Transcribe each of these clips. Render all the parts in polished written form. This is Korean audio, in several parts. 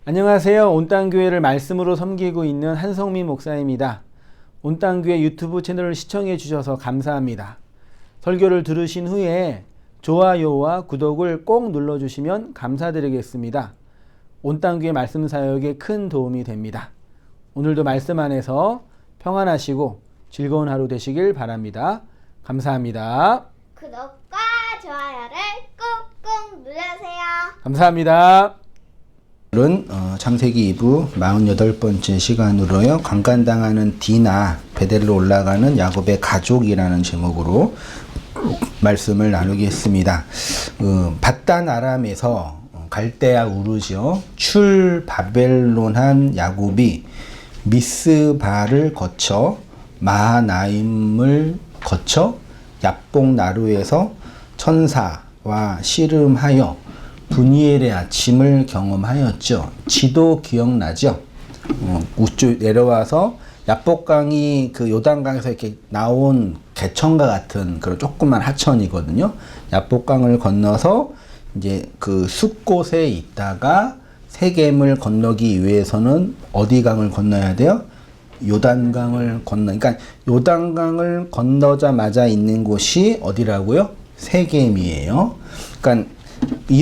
안녕하세요. 온땅교회를 말씀으로 섬기고 있는 한성민 목사입니다. 온땅교회 유튜브 채널을 시청해 주셔서 감사합니다. 설교를 들으신 후에 좋아요와 구독을 꼭 눌러주시면 감사드리겠습니다. 온땅교회 말씀 사역에 큰 도움이 됩니다. 오늘도 말씀 안에서 평안하시고 즐거운 하루 되시길 바랍니다. 감사합니다. 구독과 좋아요를 꾹꾹 눌러주세요. 감사합니다. 오늘은 창세기 2부 48번째 시간으로요. 강간당하는 디나, 베델로 올라가는 야곱의 가족이라는 제목으로 말씀을 나누겠습니다. 밧단 아람에서 갈대아 우르죠. 출 바벨론한 야곱이 미스바를 거쳐 마하나임을 거쳐 야복 나루에서 천사와 씨름하여 분이엘의 아침을 경험하였죠. 지도 기억나죠? 우측 내려와서 야복강이 그 요단강에서 이렇게 나온 개천과 같은 그런 조그만 하천이거든요. 야복강을 건너서 이제 그 숲곳에 있다가 세겜을 건너기 위해서는 어디 강을 건너야 돼요? 요단강을 그러니까 요단강을 건너자마자 있는 곳이 어디라고요? 세겜이에요. 그러니까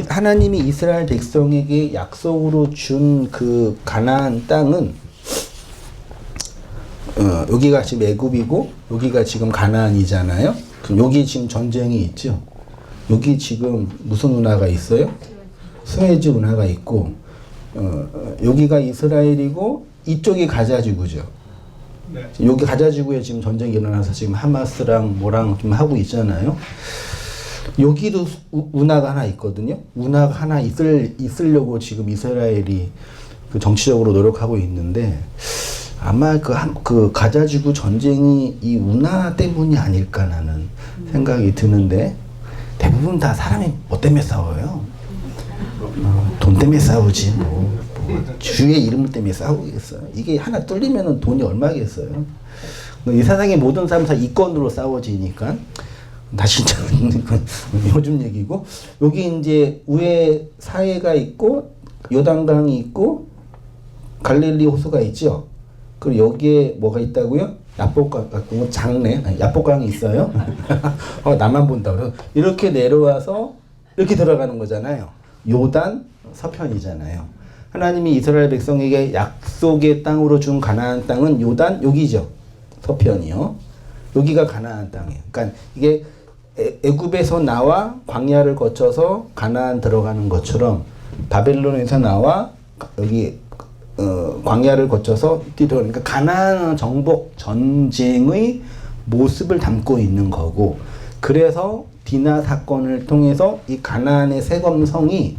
하나님이 이스라엘 백성에게 약속으로 준 그 가나안 땅은 여기가 지금 애굽이고 여기가 지금 가나안이잖아요. 그럼 여기 지금 전쟁이 있죠. 여기 지금 무슨 운하가 있어요? 스웨즈 운하가 있고 여기가 이스라엘이고 이쪽이 가자지구죠. 네. 여기 가자지구에 지금 전쟁이 일어나서 지금 하마스랑 뭐랑 좀 하고 있잖아요. 여기도 운하가 하나 있거든요. 운하가 하나 있으려고 지금 이스라엘이 그 정치적으로 노력하고 있는데 아마 그 가자지구 전쟁이 이 운하 때문이 아닐까라는 생각이 드는데 대부분 다 사람이 뭐 때문에 싸워요? 돈 때문에 싸우지 뭐 주의 이름 때문에 싸우겠어요. 이게 하나 뚫리면은 돈이 얼마겠어요? 이 세상의 모든 사람 다 이권으로 싸워지니까. 다시 요즘 얘기고 여기 이제 위에 사해가 있고 요단강이 있고 갈릴리 호수가 있죠. 그리고 여기에 뭐가 있다고요? 야복강, 장래 야복강이 있어요. 나만 본다. 그래서 이렇게 내려와서 이렇게 들어가는 거잖아요. 요단 서편이잖아요. 하나님이 이스라엘 백성에게 약속의 땅으로 준 가나안 땅은 요단 여기죠. 서편이요. 여기가 가나안 땅이에요. 그러니까 이게 애굽에서 나와 광야를 거쳐서 가나안 들어가는 것처럼 바벨론에서 나와 여기 광야를 거쳐서 뛰어가니까 가나안 정복 전쟁의 모습을 담고 있는 거고, 그래서 디나 사건을 통해서 이 가나안의 세검성이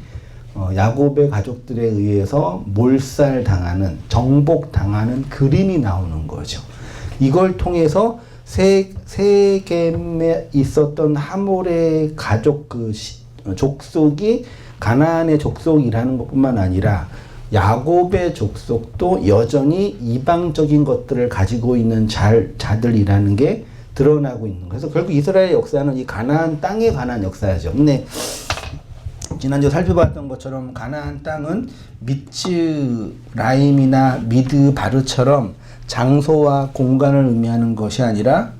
야곱의 가족들에 의해서 몰살당하는, 정복당하는 그림이 나오는 거죠. 이걸 통해서 세겜에 있었던 하몰의 가족 족속이 가나안의 족속이라는 것뿐만 아니라 야곱의 족속도 여전히 이방적인 것들을 가지고 있는 자들이라는 게 드러나고 있는 거예요. 그래서 결국 이스라엘 역사는 이 가나안 땅에 관한 역사죠. 근데 지난주에 살펴봤던 것처럼 가나안 땅은 미츠라임이나 미드바르처럼 장소와 공간을 의미하는 것이 아니라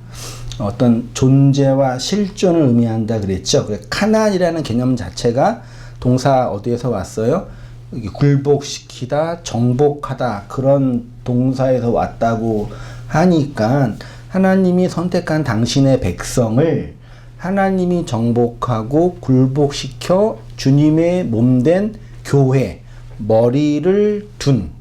어떤 존재와 실존을 의미한다 그랬죠. 카나안이라는 개념 자체가 동사 어디에서 왔어요? 굴복시키다, 정복하다 그런 동사에서 왔다고 하니까 하나님이 선택한 당신의 백성을 하나님이 정복하고 굴복시켜 주님의 몸된 교회, 머리를 둔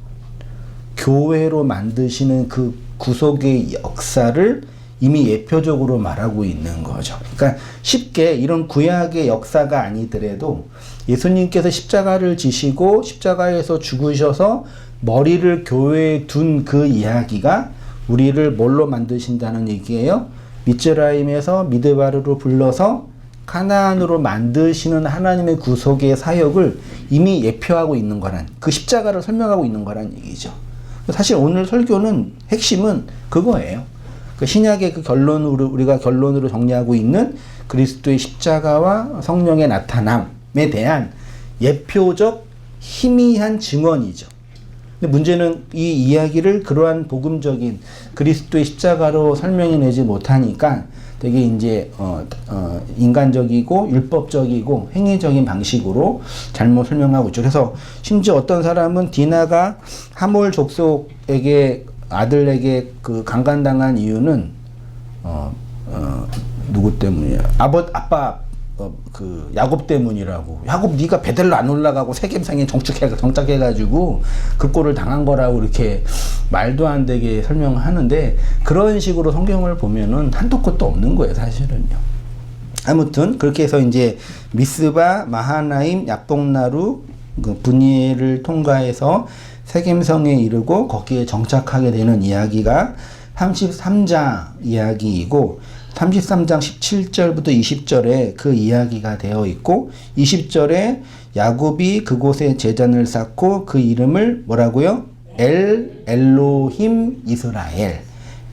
교회로 만드시는 그 구속의 역사를 이미 예표적으로 말하고 있는 거죠. 그러니까 쉽게 이런 구약의 역사가 아니더라도 예수님께서 십자가를 지시고 십자가에서 죽으셔서 머리를 교회에 둔 그 이야기가 우리를 뭘로 만드신다는 얘기예요? 미츠라임에서 미드바르로 불러서 가나안으로 만드시는 하나님의 구속의 사역을 이미 예표하고 있는 거란, 그 십자가를 설명하고 있는 거란 얘기죠. 사실 오늘 설교는 핵심은 그거예요. 그 신약의 그 결론으로, 우리가 결론으로 정리하고 있는 그리스도의 십자가와 성령의 나타남에 대한 예표적 희미한 증언이죠. 근데 문제는 이 이야기를 그러한 복음적인 그리스도의 십자가로 설명해내지 못하니까 되게 이제 인간적이고 율법적이고 행위적인 방식으로 잘못 설명하고 있죠. 그래서 심지어 어떤 사람은 디나가 하몰 족속에게 아들에게 그 강간당한 이유는 누구 때문이야? 아빠 그 야곱 때문이라고. 야곱 네가 베델로 안 올라가고 세겜상에 정착해가지고 그 꼴을 당한 거라고 이렇게 말도 안 되게 설명하는데 그런 식으로 성경을 보면은 한도 끝도 없는 거예요, 사실은요. 아무튼 그렇게 해서 이제 미스바, 마하나임, 야복나루 그 분예를 통과해서 세겜성에 이르고 거기에 정착하게 되는 이야기가 33장 이야기이고 33장 17절부터 20절에 그 이야기가 되어 있고 20절에 야곱이 그곳에 제단을 쌓고 그 이름을 뭐라고요? 엘로힘 이스라엘.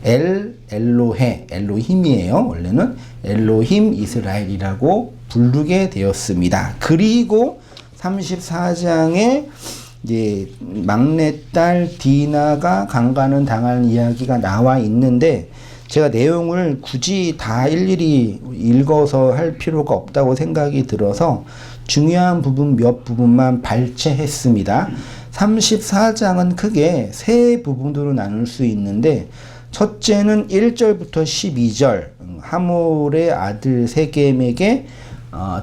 엘로힘이에요. 원래는 엘로힘 이스라엘이라고 부르게 되었습니다. 그리고 34장에 이제 막내딸 디나가 강간을 당할 이야기가 나와 있는데 제가 내용을 굳이 다 일일이 읽어서 할 필요가 없다고 생각이 들어서 중요한 부분 몇 부분만 발췌했습니다. 34장은 크게 세 부분으로 나눌 수 있는데 첫째는 1절부터 12절 하몰의 아들 세겜에게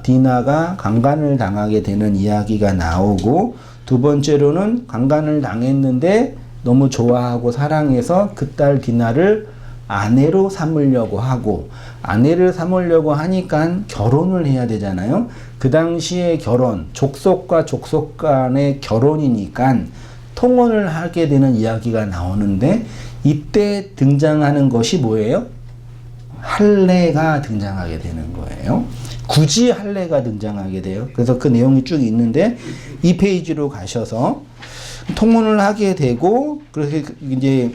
디나가 강간을 당하게 되는 이야기가 나오고 두 번째로는 강간을 당했는데 너무 좋아하고 사랑해서 그 딸 디나를 아내로 삼으려고 하고 아내를 삼으려고 하니까 결혼을 해야 되잖아요. 그 당시에 결혼, 족속과 족속 간의 결혼이니까 통혼을 하게 되는 이야기가 나오는데 이때 등장하는 것이 뭐예요? 할례가 등장하게 되는 거예요. 굳이 할례가 등장하게 돼요. 그래서 그 내용이 쭉 있는데 이 페이지로 가셔서 통혼을 하게 되고 그래서 이제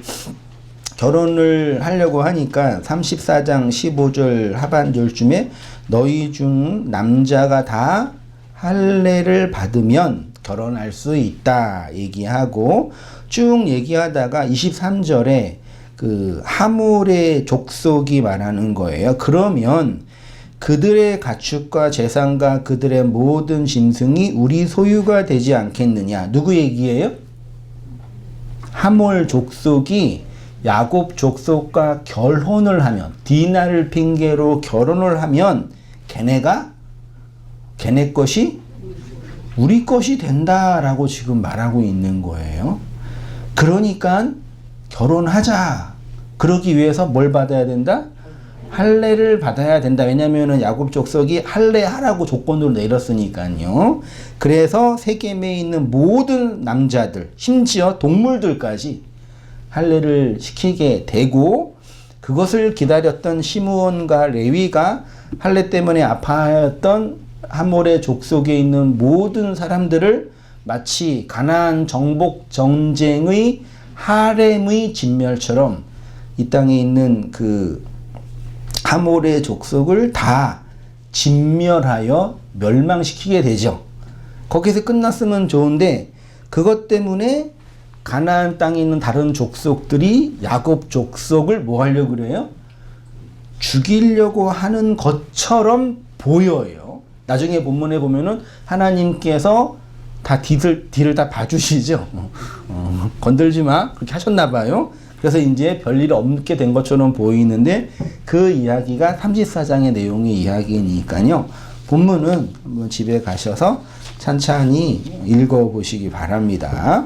결혼을 하려고 하니까 34장 15절 하반절쯤에 너희 중 남자가 다 할례를 받으면 결혼할 수 있다 얘기하고 쭉 얘기하다가 23절에 그 하몰의 족속이 말하는 거예요. 그러면 그들의 가축과 재산과 그들의 모든 짐승이 우리 소유가 되지 않겠느냐. 누구 얘기예요? 하몰 족속이 야곱 족속과 결혼을 하면 디나를 핑계로 결혼을 하면 걔네 것이 우리 것이 된다라고 지금 말하고 있는 거예요. 그러니까 결혼하자. 그러기 위해서 뭘 받아야 된다? 할례를 받아야 된다. 왜냐면은 야곱 족속이 할례하라고 조건으로 내렸으니까요. 그래서 세겜에 있는 모든 남자들, 심지어 동물들까지 할례를 시키게 되고 그것을 기다렸던 시므온과 레위가 할례 때문에 아파하였던 하몰의 족속에 있는 모든 사람들을 마치 가나안 정복 전쟁의 하렘의 진멸처럼 이 땅에 있는 그 하몰의 족속을 다 진멸하여 멸망시키게 되죠. 거기서 끝났으면 좋은데 그것 때문에 가나안 땅에 있는 다른 족속들이 야곱 족속을 뭐 하려고 그래요? 죽이려고 하는 것처럼 보여요. 나중에 본문에 보면은 하나님께서 다 뒤를 다 봐주시죠. 건들지 마 그렇게 하셨나 봐요. 그래서 이제 별일 없게 된 것처럼 보이는데 그 이야기가 34장의 내용의 이야기니까요. 본문은 한번 집에 가셔서 찬찬히 읽어보시기 바랍니다.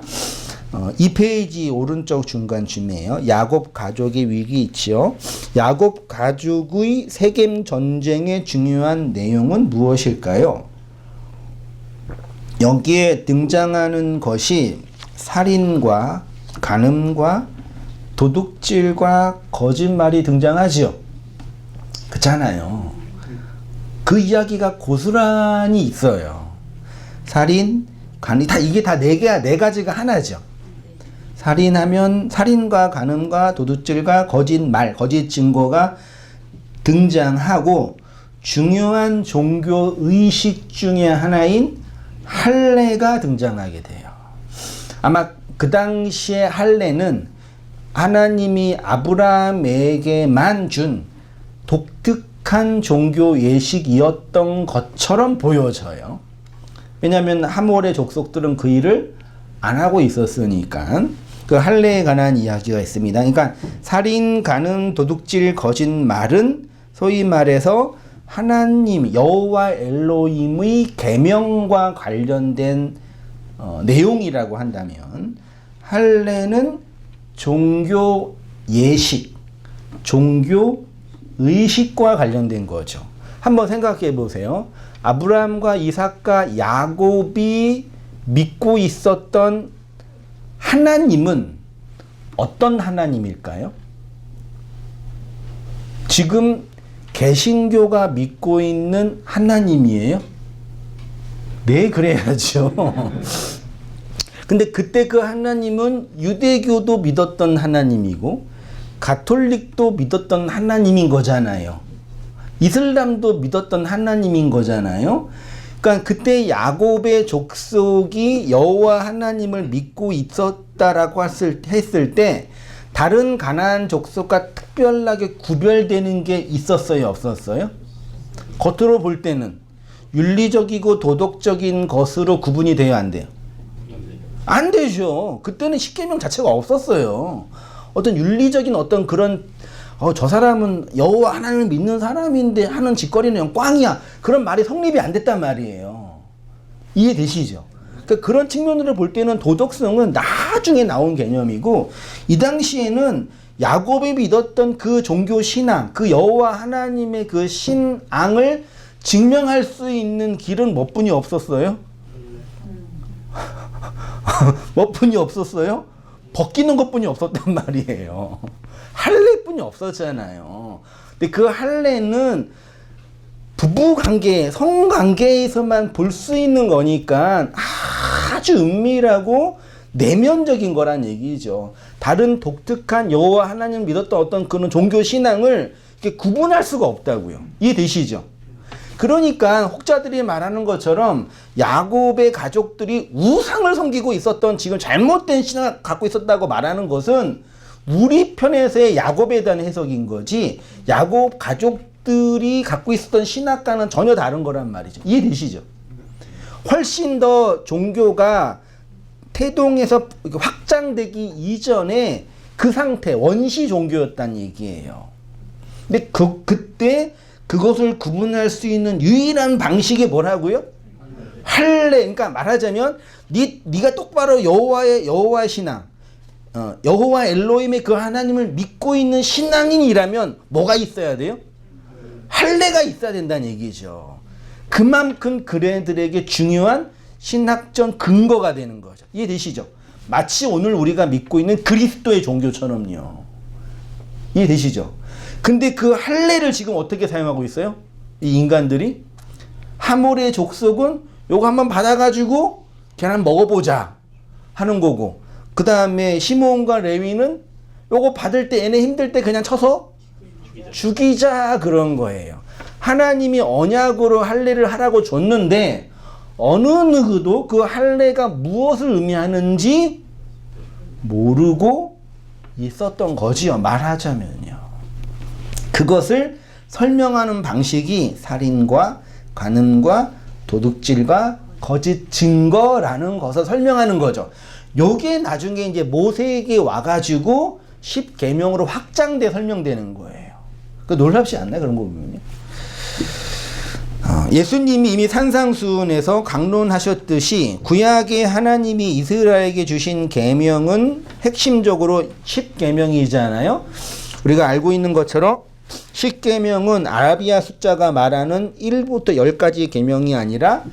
이 페이지 오른쪽 중간쯤이에요. 야곱 가족의 위기 있지요. 야곱 가족의 세겜 전쟁의 중요한 내용은 무엇일까요? 여기에 등장하는 것이 살인과 간음과 도둑질과 거짓말이 등장하지요. 그렇잖아요. 그 이야기가 고스란히 있어요. 살인, 간이 다 이게 다 네 가지가 하나죠. 살인하면 살인과 간음과 도둑질과 거짓말, 거짓 증거가 등장하고 중요한 종교 의식 중에 하나인 할례가 등장하게 돼요. 아마 그 당시에 할례는 하나님이 아브라함에게만 준 독특한 종교 예식이었던 것처럼 보여져요. 왜냐하면 하몰의 족속들은 그 일을 안 하고 있었으니까. 그 할례에 관한 이야기가 있습니다. 그러니까 살인, 간음, 도둑질, 거짓말은 소위 말해서 하나님 여호와 엘로힘의 계명과 관련된 내용이라고 한다면, 할례는 종교 예식, 종교 의식과 관련된 거죠. 한번 생각해 보세요. 아브라함과 이삭과 야곱이 믿고 있었던 하나님은 어떤 하나님일까요? 지금 개신교가 믿고 있는 하나님이에요? 네, 그래야죠. 근데 그때 그 하나님은 유대교도 믿었던 하나님이고 가톨릭도 믿었던 하나님인 거잖아요. 이슬람도 믿었던 하나님인 거잖아요. 그러니까 그때 야곱의 족속이 여호와 하나님을 믿고 있었다라고 했을 때 다른 가나안 족속과 특별하게 구별되는 게 있었어요, 없었어요? 겉으로 볼 때는 윤리적이고 도덕적인 것으로 구분이 돼요, 안 돼요? 안 되죠. 그때는 십계명 자체가 없었어요. 어떤 윤리적인 어떤 그런 저 사람은 여호와 하나님을 믿는 사람인데 하는 짓거리는 그냥 꽝이야, 그런 말이 성립이 안 됐단 말이에요. 이해되시죠? 그러니까 그런 측면으로 볼 때는 도덕성은 나중에 나온 개념이고, 이 당시에는 야곱이 믿었던 그 종교 신앙, 그 여호와 하나님의 그 신앙을 증명할 수 있는 길은 몇 분이 없었어요? 몇 분이 없었어요? 벗기는 것뿐이 없었단 말이에요. 할례뿐이 없었잖아요. 근데 그 할례는 부부관계, 성관계에서만 볼 수 있는 거니까 아주 은밀하고 내면적인 거란 얘기죠. 다른 독특한 여호와 하나님 믿었던 어떤 그런 종교 신앙을 이렇게 구분할 수가 없다고요. 이해되시죠? 그러니까 혹자들이 말하는 것처럼 야곱의 가족들이 우상을 섬기고 있었던 지금 잘못된 신앙을 갖고 있었다고 말하는 것은 우리 편에서의 야곱에 대한 해석인 거지, 야곱 가족들이 갖고 있었던 신학과는 전혀 다른 거란 말이죠. 이해되시죠? 훨씬 더 종교가 태동에서 확장되기 이전에 그 상태, 원시 종교였다는 얘기예요. 근데 그때 그것을 구분할 수 있는 유일한 방식이 뭐라고요? 할례. 그러니까 말하자면 네가 똑바로 여호와의 신앙, 여호와 엘로힘의 그 하나님을 믿고 있는 신앙인이라면 뭐가 있어야 돼요? 할례가 있어야 된다는 얘기죠. 그만큼 그들에게 중요한 신학적 근거가 되는 거죠. 이해되시죠? 마치 오늘 우리가 믿고 있는 그리스도의 종교처럼요. 이해되시죠? 근데 그 할례를 지금 어떻게 사용하고 있어요? 이 인간들이 하몰의 족속은 요거 한번 받아가지고 걔는 먹어보자 하는 거고, 그 다음에 시므온과 레위는 요거 받을 때 얘네 힘들 때 그냥 쳐서 죽이자 그런 거예요. 하나님이 언약으로 할례를 하라고 줬는데 어느 누구도 그 할례가 무엇을 의미하는지 모르고 있었던 거지요, 말하자면요. 그것을 설명하는 방식이 살인과 간음과 도둑질과 거짓 증거라는 것을 설명하는 거죠. 요게 나중에 이제 모세에게 와가지고 10계명으로 확장돼 설명되는 거예요. 그 놀랍지 않나요? 그런 거 보면요. 예수님이 이미 산상수훈에서 강론하셨듯이 구약의 하나님이 이스라엘에게 주신 계명은 핵심적으로 10계명이잖아요. 우리가 알고 있는 것처럼 10계명은 아라비아 숫자가 말하는 1부터 10까지의 계명이 아니라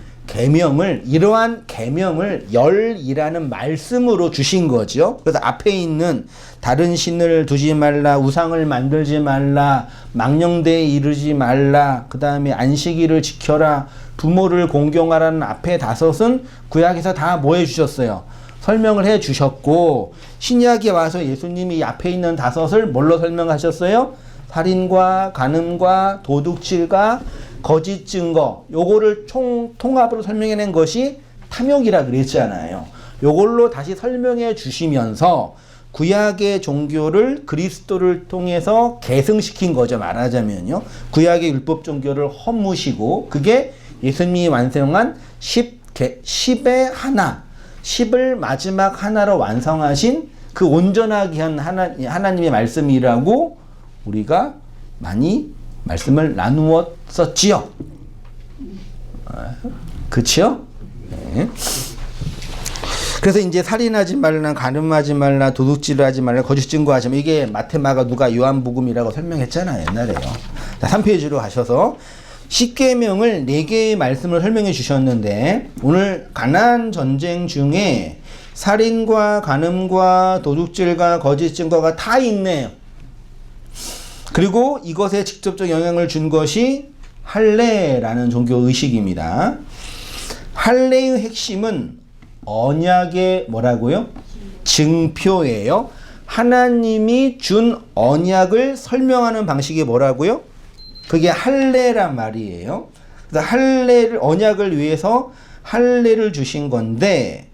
이러한 계명을 열이라는 말씀으로 주신 거죠. 그래서 앞에 있는 다른 신을 두지 말라, 우상을 만들지 말라, 망령되에 이르지 말라, 그 다음에 안식일을 지켜라, 부모를 공경하라는 앞에 5은 구약에서 다 뭐 해주셨어요? 설명을 해주셨고, 신약에 와서 예수님이 이 앞에 있는 5을 뭘로 설명하셨어요? 살인과 간음과 도둑질과 거짓 증거, 요거를 통합으로 설명해낸 것이 탐욕이라 그랬잖아요. 요걸로 다시 설명해 주시면서 구약의 종교를 그리스도를 통해서 계승시킨 거죠. 말하자면요. 구약의 율법 종교를 허무시고 그게 예수님이 완성한 10의 하나, 10을 마지막 하나로 완성하신 그 온전하게 한 하나님의 말씀이라고 우리가 많이 말씀을 나누었었지요. 그치요? 네. 그래서 이제 살인하지 말라, 간음하지 말라, 도둑질을 하지 말라, 거짓 증거하지 말라. 이게 마테마가 누가 요한복음이라고 설명했잖아요. 옛날에요. 자, 3페이지로 가셔서 10계명을 4개의 말씀을 설명해 주셨는데 오늘 가나안 전쟁 중에 살인과 간음과 도둑질과 거짓 증거가 다 있네요. 그리고 이것에 직접적 영향을 준 것이 할례라는 종교 의식입니다. 할례의 핵심은 언약의 뭐라고요? 증표예요. 하나님이 준 언약을 설명하는 방식이 뭐라고요? 그게 할례란 말이에요. 그래서 할례를 언약을 위해서 할례를 주신 건데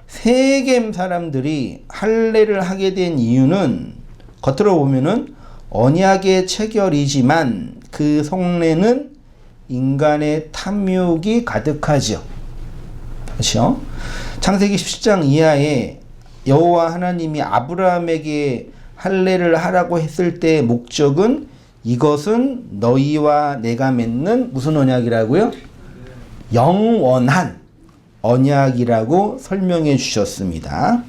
세겜 사람들이 할례를 하게 된 이유는 겉으로 보면은 언약의 체결이지만 그 속내는 인간의 탐욕이 가득하죠. 그렇죠? 창세기 17장 이하에 여호와 하나님이 아브라함에게 할례를 하라고 했을 때의 목적은 이것은 너희와 내가 맺는 무슨 언약이라고요? 영원한 언약이라고 설명해 주셨습니다.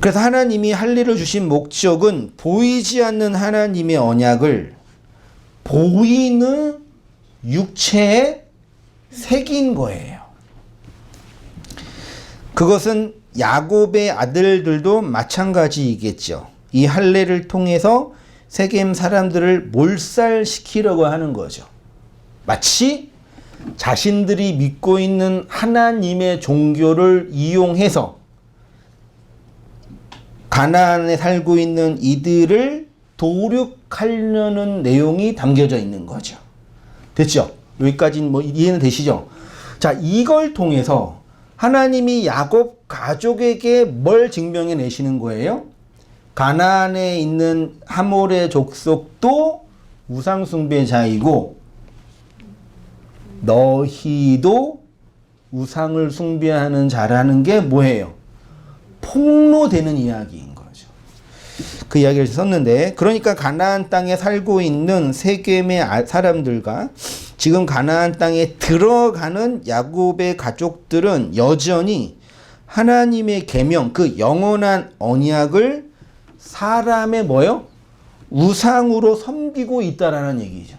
그래서 하나님이 할례를 주신 목적은 보이지 않는 하나님의 언약을 보이는 육체에 새긴 거예요. 그것은 야곱의 아들들도 마찬가지이겠죠. 이 할례를 통해서 세겜 사람들을 몰살시키려고 하는 거죠. 마치 자신들이 믿고 있는 하나님의 종교를 이용해서 가나안에 살고 있는 이들을 도륙하려는 내용이 담겨져 있는 거죠. 됐죠? 여기까지는 뭐 이해는 되시죠? 자, 이걸 통해서 하나님이 야곱 가족에게 뭘 증명해 내시는 거예요? 가나안에 있는 하몰의 족속도 우상 숭배자이고 너희도 우상을 숭배하는 자라는 게 뭐예요? 폭로되는 이야기인 거죠. 그 이야기를 썼는데 그러니까 가나안 땅에 살고 있는 세겜의 사람들과 지금 가나안 땅에 들어가는 야곱의 가족들은 여전히 하나님의 계명, 그 영원한 언약을 사람의 뭐요? 우상으로 섬기고 있다라는 얘기죠.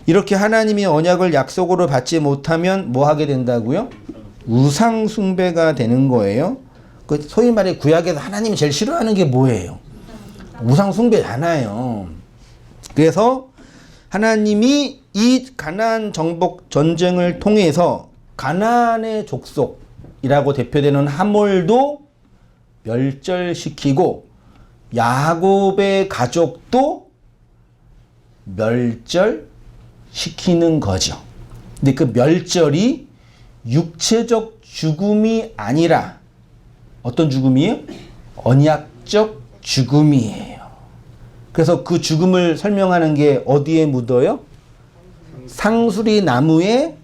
이렇게 하나님의 언약을 약속으로 받지 못하면 뭐 하게 된다고요? 우상 숭배가 되는 거예요. 그 소위 말해 구약에서 하나님이 제일 싫어하는 게 뭐예요? 우상 숭배잖아요. 그래서 하나님이 이 가나안 정복 전쟁을 통해서 가나안의 족속이라고 대표되는 하몰도 멸절시키고 야곱의 가족도 멸절시키는 거죠. 근데 그 멸절이 육체적 죽음이 아니라 어떤 죽음이에요? 언약적 죽음이에요. 그래서 그 죽음을 설명하는 게 어디에 묻어요? 상수리 나무에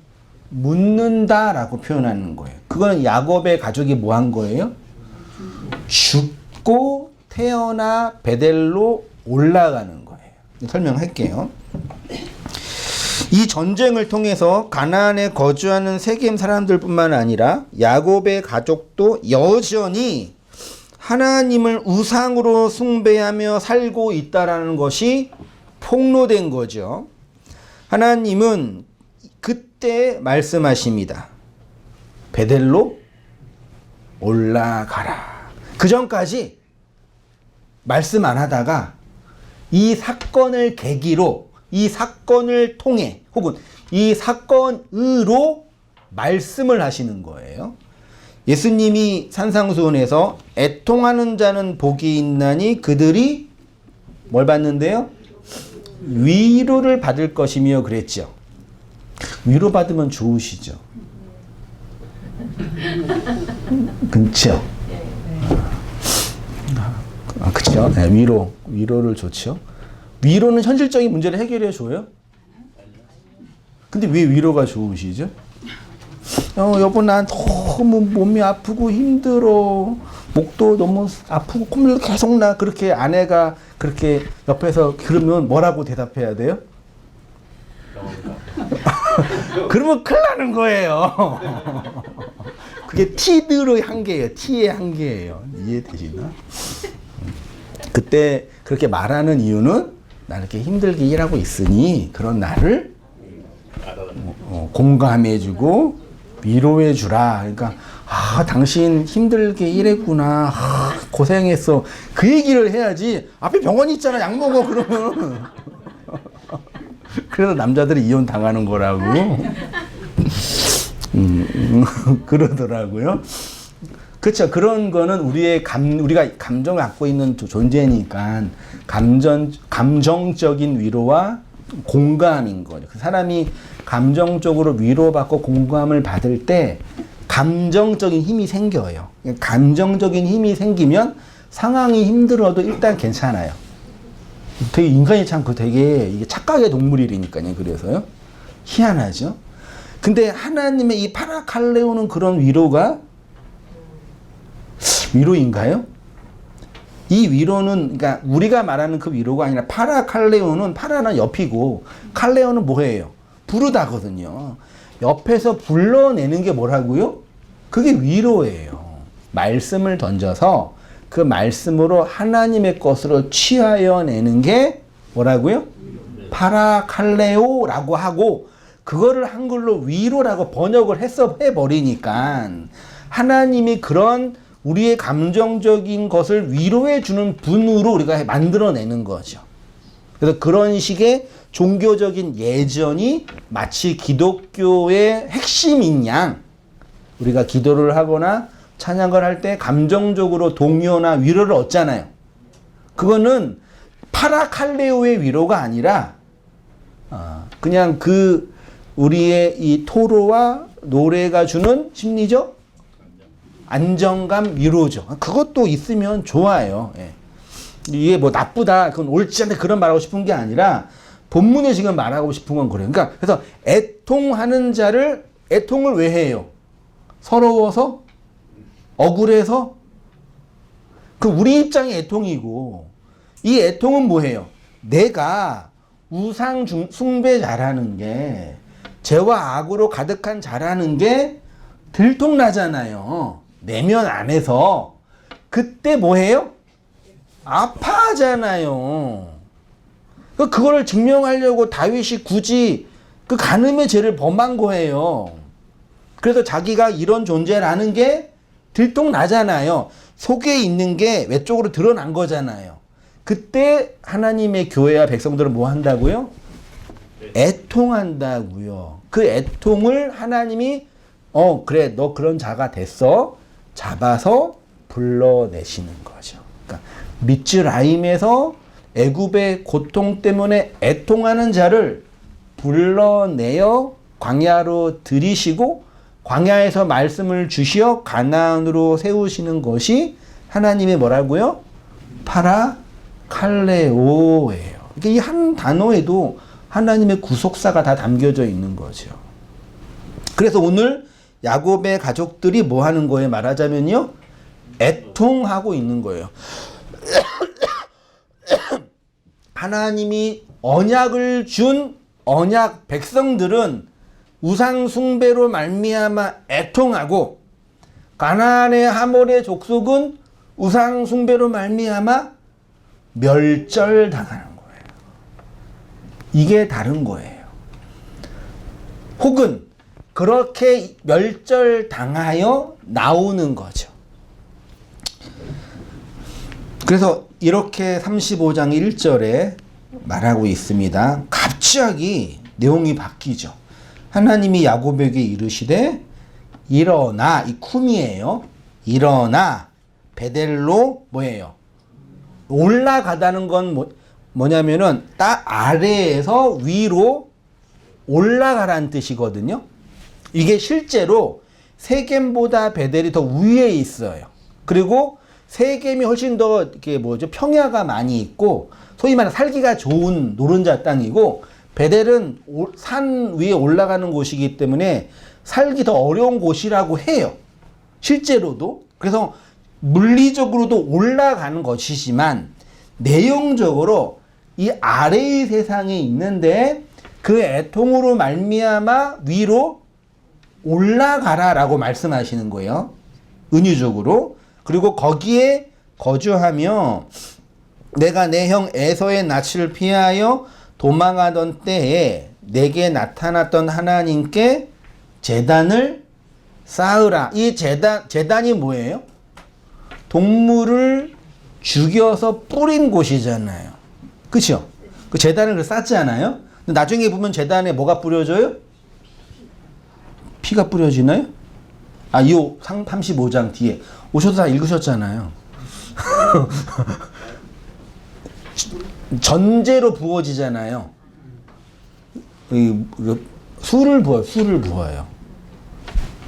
묻는다라고 표현하는 거예요. 그거는 야곱의 가족이 뭐 한 거예요? 죽고 태어나 베델로 올라가는 거예요. 설명할게요. 이 전쟁을 통해서 가나안에 거주하는 세겜 사람들뿐만 아니라 야곱의 가족도 여전히 하나님을 우상으로 숭배하며 살고 있다라는 것이 폭로된 거죠. 하나님은 그때 말씀하십니다. 베델로 올라가라. 그 전까지 말씀 안 하다가 이 사건을 계기로, 이 사건을 통해 혹은 이 사건으로 말씀을 하시는 거예요. 예수님이 산상수훈에서 애통하는 자는 복이 있나니 그들이 뭘 받는데요? 위로를 받을 것이며 그랬죠. 위로받으면 좋으시죠. 그렇죠. 그렇죠. 네, 위로를 좋죠. 위로는 현실적인 문제를 해결해 줘요. 근데 왜 위로가 좋으시죠? 여보 난 너무 몸이 아프고 힘들어. 목도 너무 아프고 콧물 계속 나. 그렇게 아내가 그렇게 옆에서 그러면 뭐라고 대답해야 돼요? 그러면 큰일 나는 거예요. 그게 T들의 한계예요. T의 한계예요. 이해되시나? 그때 그렇게 말하는 이유는 나 이렇게 힘들게 일하고 있으니 그런 나를 공감해주고 위로해주라. 그러니까 당신 힘들게 일했구나. 고생했어. 그 얘기를 해야지. 앞에 병원 있잖아. 약 먹어. 그러면. 그래서 남자들이 이혼 당하는 거라고. 그러더라고요. 그렇죠. 그런 거는 우리가 감정을 갖고 있는 존재니까 감정적인 위로와 공감인 거죠. 그 사람이 감정적으로 위로받고 공감을 받을 때 감정적인 힘이 생겨요. 감정적인 힘이 생기면 상황이 힘들어도 일단 괜찮아요. 되게 인간이 참 되게 이게 착각의 동물이니까요. 그래서요. 희한하죠. 근데 하나님의 이 파라칼레오는 그런 위로인가요? 이 위로는 그러니까 우리가 말하는 그 위로가 아니라 파라칼레오는 파라는 옆이고 칼레오는 뭐예요? 부르다거든요. 옆에서 불러내는 게 뭐라고요? 그게 위로예요. 말씀을 던져서 그 말씀으로 하나님의 것으로 취하여 내는 게 뭐라고요? 파라칼레오라고 하고 그거를 한글로 위로라고 번역을 해버리니까 하나님이 그런 우리의 감정적인 것을 위로해 주는 분으로 우리가 만들어내는 거죠. 그래서 그런 식의 종교적인 예전이 마치 기독교의 핵심인 양 우리가 기도를 하거나 찬양을 할 때 감정적으로 동요나 위로를 얻잖아요. 그거는 파라칼레오의 위로가 아니라 그냥 우리의 이 토로와 노래가 주는 심리적 안정감 위로죠. 그것도 있으면 좋아요. 예. 이게 뭐 나쁘다, 그건 옳지 않다 그런 말하고 싶은 게 아니라 본문에 지금 말하고 싶은 건 그래요. 그러니까 그래서 애통하는 자를 애통을 왜 해요? 서러워서? 억울해서? 그 우리 입장이 애통이고 이 애통은 뭐예요? 내가 우상 숭배 잘하는 게 죄와 악으로 가득한 잘하는 게 들통나잖아요. 내면 안에서. 그때 뭐해요? 아파하잖아요. 그거를 증명하려고 다윗이 굳이 그 간음의 죄를 범한 거예요. 그래서 자기가 이런 존재라는 게 들통나잖아요. 속에 있는 게 외적으로 드러난 거잖아요. 그때 하나님의 교회와 백성들은 뭐 한다고요? 애통한다고요. 그 애통을 하나님이 그래 너 그런 자가 됐어. 잡아서 불러내시는 거죠. 그러니까 미츠라임에서 애굽의 고통 때문에 애통하는 자를 불러내어 광야로 들이시고 광야에서 말씀을 주시어 가나안으로 세우시는 것이 하나님의 뭐라고요? 파라칼레오예요. 이 한 단어에도 하나님의 구속사가 다 담겨져 있는 거죠. 그래서 오늘 야곱의 가족들이 뭐 하는 거예요? 말하자면요. 애통하고 있는 거예요. 하나님이 언약을 준 언약 백성들은 우상 숭배로 말미암아 애통하고 가나안의 하몰의 족속은 우상 숭배로 말미암아 멸절당하는 거예요. 이게 다른 거예요. 혹은 그렇게 멸절당하여 나오는 거죠. 그래서 이렇게 35장 1절에 말하고 있습니다. 갑자기 내용이 바뀌죠. 하나님이 야곱에게 이르시되 일어나, 이 쿰이에요. 일어나 베델로 뭐예요? 올라가다는 건 뭐냐면은 땅 아래에서 위로 올라가라는 뜻이거든요. 이게 실제로 세겜보다 베델이 더 위에 있어요. 그리고 세겜이 훨씬 더 이렇게 뭐죠? 평야가 많이 있고 소위 말하는 살기가 좋은 노른자 땅이고 베델은 산 위에 올라가는 곳이기 때문에 살기 더 어려운 곳이라고 해요. 실제로도. 그래서 물리적으로도 올라가는 것이지만 내용적으로 이 아래의 세상에 있는데 그 애통으로 말미암아 위로 올라가라라고 말씀하시는 거예요. 은유적으로. 그리고 거기에 거주하며 내가 내 형 에서의 낯을 피하여 도망하던 때에 내게 나타났던 하나님께 제단을 쌓으라. 이 제단이 뭐예요? 동물을 죽여서 뿌린 곳이잖아요. 그쵸? 그 제단을 쌓지 않아요? 근데 나중에 보면 제단에 뭐가 뿌려져요? 피가 뿌려지나요? 아, 이 35장 뒤에 오셔서 다 읽으셨잖아요. 전제로 부어지잖아요. 술을 부어요.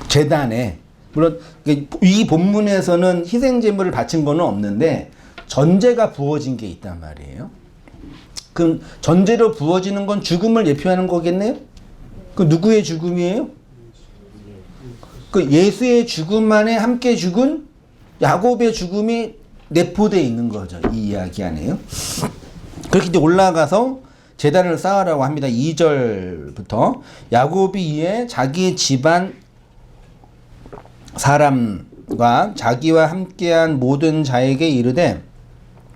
제단에. 물론 이 본문에서는 희생제물을 바친 거는 없는데 전제가 부어진 게 있단 말이에요. 그럼 전제로 부어지는 건 죽음을 예표하는 거겠네요? 그 누구의 죽음이에요? 그 예수의 죽음 안에 함께 죽은 야곱의 죽음이 내포되어 있는 거죠. 이 이야기 안에요. 그렇게 이제 올라가서 제단을 쌓으라고 합니다. 2절부터 야곱이 이에 자기 집안 사람과 자기와 함께한 모든 자에게 이르되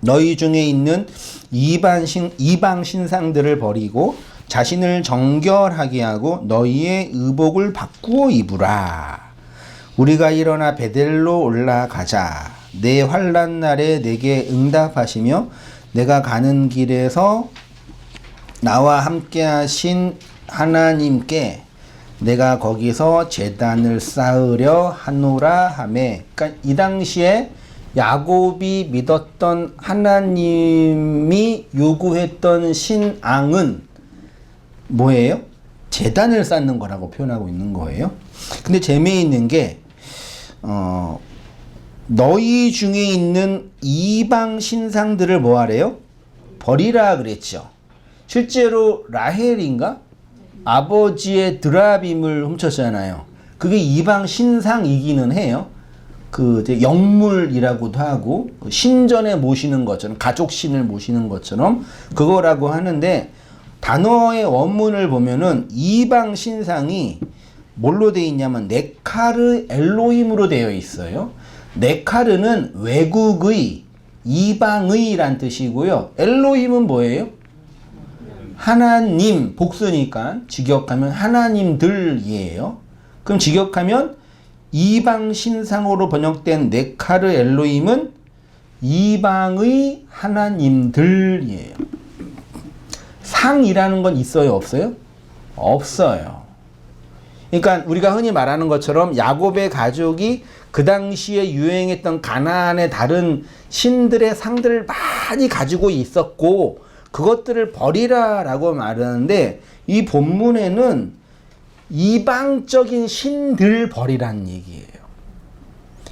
너희 중에 있는 이방 신상들을 버리고 자신을 정결하게 하고 너희의 의복을 바꾸어 입으라. 우리가 일어나 베델로 올라가자. 내 환난 날에 내게 응답하시며 내가 가는 길에서 나와 함께 하신 하나님께 내가 거기서 제단을 쌓으려 하노라 하매. 그러니까 이 당시에 야곱이 믿었던 하나님이 요구했던 신앙은 뭐예요? 제단을 쌓는 거라고 표현하고 있는 거예요. 근데 재미있는 게 너희 중에 있는 이방 신상들을 뭐 하래요? 버리라 그랬죠. 실제로 라헬인가? 아버지의 드라빔을 훔쳤잖아요. 그게 이방 신상이기는 해요. 그 영물이라고도 하고 신전에 모시는 것처럼 가족 신을 모시는 것처럼 그거라고 하는데 단어의 원문을 보면은 이방 신상이 뭘로 되어 있냐면 네카르 엘로힘으로 되어 있어요. 네카르는 외국의 이방의란 뜻이고요. 엘로힘은 뭐예요? 하나님, 복수니까 직역하면 하나님들이에요. 그럼 직역하면 이방 신상으로 번역된 네카르 엘로힘은 이방의 하나님들이에요. 상이라는 건 있어요, 없어요? 없어요. 그러니까 우리가 흔히 말하는 것처럼 야곱의 가족이 그 당시에 유행했던 가나안의 다른 신들의 상들을 많이 가지고 있었고 그것들을 버리라라고 말하는데 이 본문에는 이방적인 신들 버리라는 얘기예요.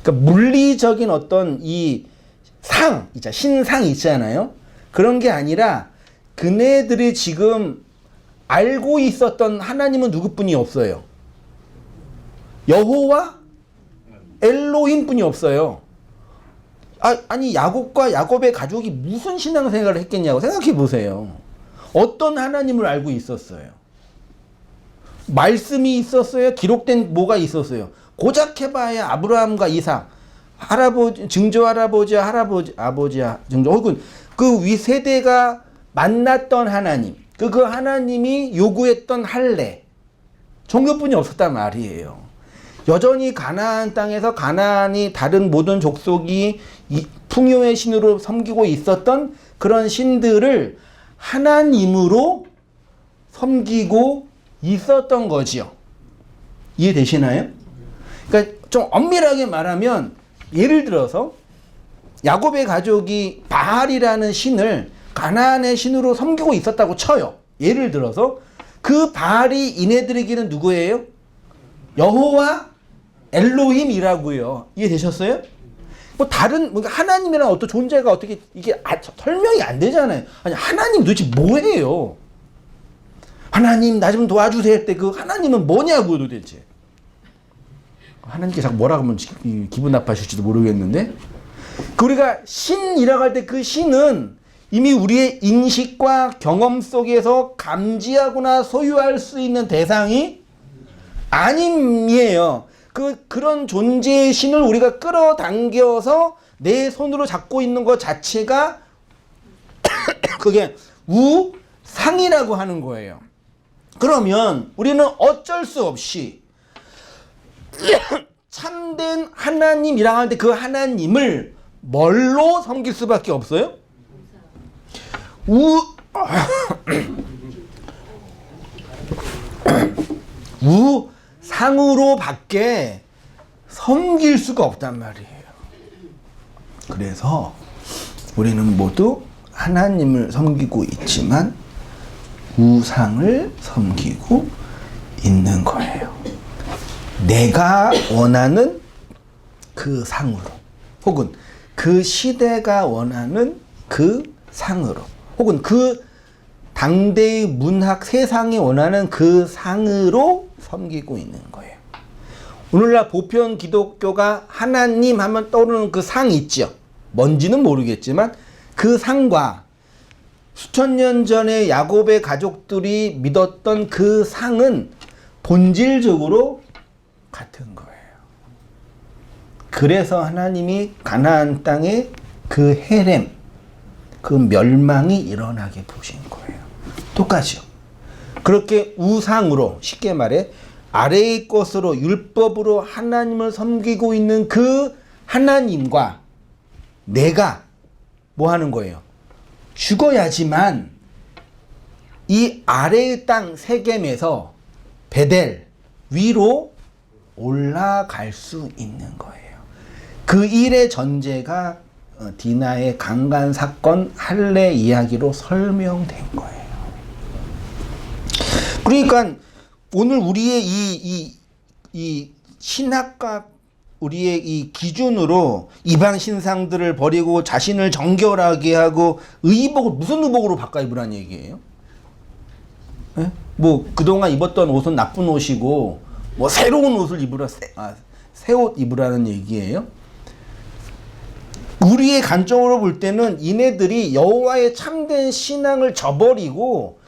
그러니까 물리적인 어떤 이 상, 신상 있잖아요. 그런 게 아니라 그네들이 지금 알고 있었던 하나님은 누구뿐이 없어요. 여호와 엘로힘 뿐이 없어요. 아니 야곱과 야곱의 가족이 무슨 신앙생활을 했겠냐고 생각해 보세요. 어떤 하나님을 알고 있었어요? 말씀이 있었어요? 기록된 뭐가 있었어요? 고작 해봐야 아브라함과 이삭, 할아버지, 증조할아버지, 아버지, 증조, 혹은 그 위세대가 만났던 하나님, 그 하나님이 요구했던 할례, 종교뿐이 없었단 말이에요. 여전히 가나안 땅에서 가나안이 다른 모든 족속이 풍요의 신으로 섬기고 있었던 그런 신들을 하나님으로 섬기고 있었던 거지요. 이해되시나요? 그러니까 좀 엄밀하게 말하면 예를 들어서 야곱의 가족이 바알이라는 신을 가나안의 신으로 섬기고 있었다고 쳐요. 예를 들어서 그 바알이 이네들에게는 누구예요? 여호와 엘로힘이라고요. 이해되셨어요? 뭐 다른 뭐 하나님이란 어떤 존재가 어떻게 이게 설명이 안 되잖아요. 아니 하나님 도대체 뭐예요? 하나님 나 좀 도와주세요 할 때 그 하나님은 뭐냐고요 도대체. 하나님께 자꾸 뭐라고 하면 기분 나빠하실지도 모르겠는데 우리가 신이라고 할 때 그 신은 이미 우리의 인식과 경험 속에서 감지하거나 소유할 수 있는 대상이 아님이에요. 그런 존재의 신을 우리가 끌어당겨서 내 손으로 잡고 있는 것 자체가 그게 우상이라고 하는 거예요. 그러면 우리는 어쩔 수 없이 참된 하나님이라고 할 때 그 하나님을 뭘로 섬길 수밖에 없어요? 우상으로밖에 섬길 수가 없단 말이에요. 그래서 우리는 모두 하나님을 섬기고 있지만 우상을 섬기고 있는 거예요. 내가 원하는 그 상으로 혹은 그 시대가 원하는 그 상으로 혹은 그 당대의 문학 세상이 원하는 그 상으로 섬기고 있는 거예요. 오늘날 보편 기독교가 하나님 하면 떠오르는 그 상 있죠. 뭔지는 모르겠지만 그 상과 수천 년 전에 야곱의 가족들이 믿었던 그 상은 본질적으로 같은 거예요. 그래서 하나님이 가나안 땅에 그 헤렘, 그 멸망이 일어나게 보신 거예요. 똑같이요. 그렇게 우상으로 쉽게 말해 아래의 것으로 율법으로 하나님을 섬기고 있는 그 하나님과 내가 뭐 하는 거예요? 죽어야지만 이 아래의 땅 세겜에서 베델 위로 올라갈 수 있는 거예요. 그 일의 전제가 디나의 강간 사건 할례 이야기로 설명된 거예요. 그러니까 오늘 우리의 이 신학과 우리의 이 기준으로 이방 신상들을 버리고 자신을 정결하게 하고 의복을 무슨 의복으로 바꿔 입으라는 얘기예요? 네? 뭐 그동안 입었던 옷은 나쁜 옷이고 뭐 새로운 옷을 입으라 새 옷 입으라는 얘기예요? 우리의 관점으로 볼 때는 이네들이 여호와의 참된 신앙을 저버리고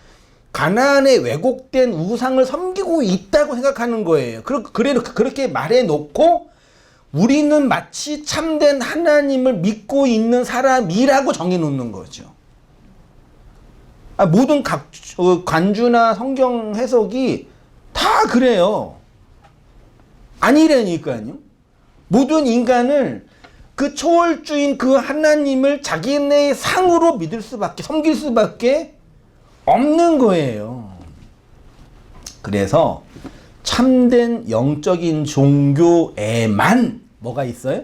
가나안의 왜곡된 우상을 섬기고 있다고 생각하는 거예요. 그렇게 말해놓고 우리는 마치 참된 하나님을 믿고 있는 사람이라고 정해놓는 거죠. 모든 관주나 성경 해석이 다 그래요. 아니라니까요. 모든 인간을 그 초월주인 그 하나님을 자기네의 상으로 믿을 수밖에, 섬길 수밖에 없는 거예요. 그래서 참된 영적인 종교에만 뭐가 있어요?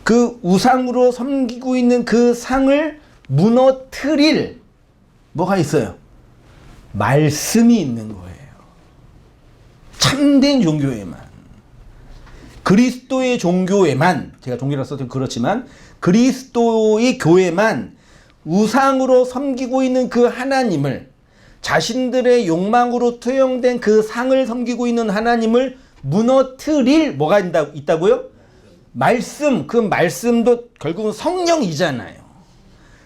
그 우상으로 섬기고 있는 그 상을 무너뜨릴 뭐가 있어요? 말씀이 있는 거예요. 참된 종교에만. 그리스도의 종교에만, 제가 종교라고 써도 그렇지만 그리스도의 교회만 우상으로 섬기고 있는 그 하나님을, 자신들의 욕망으로 투영된 그 상을 섬기고 있는 하나님을 무너뜨릴 뭐가 있다고요? 말씀. 그 말씀도 결국은 성령이잖아요.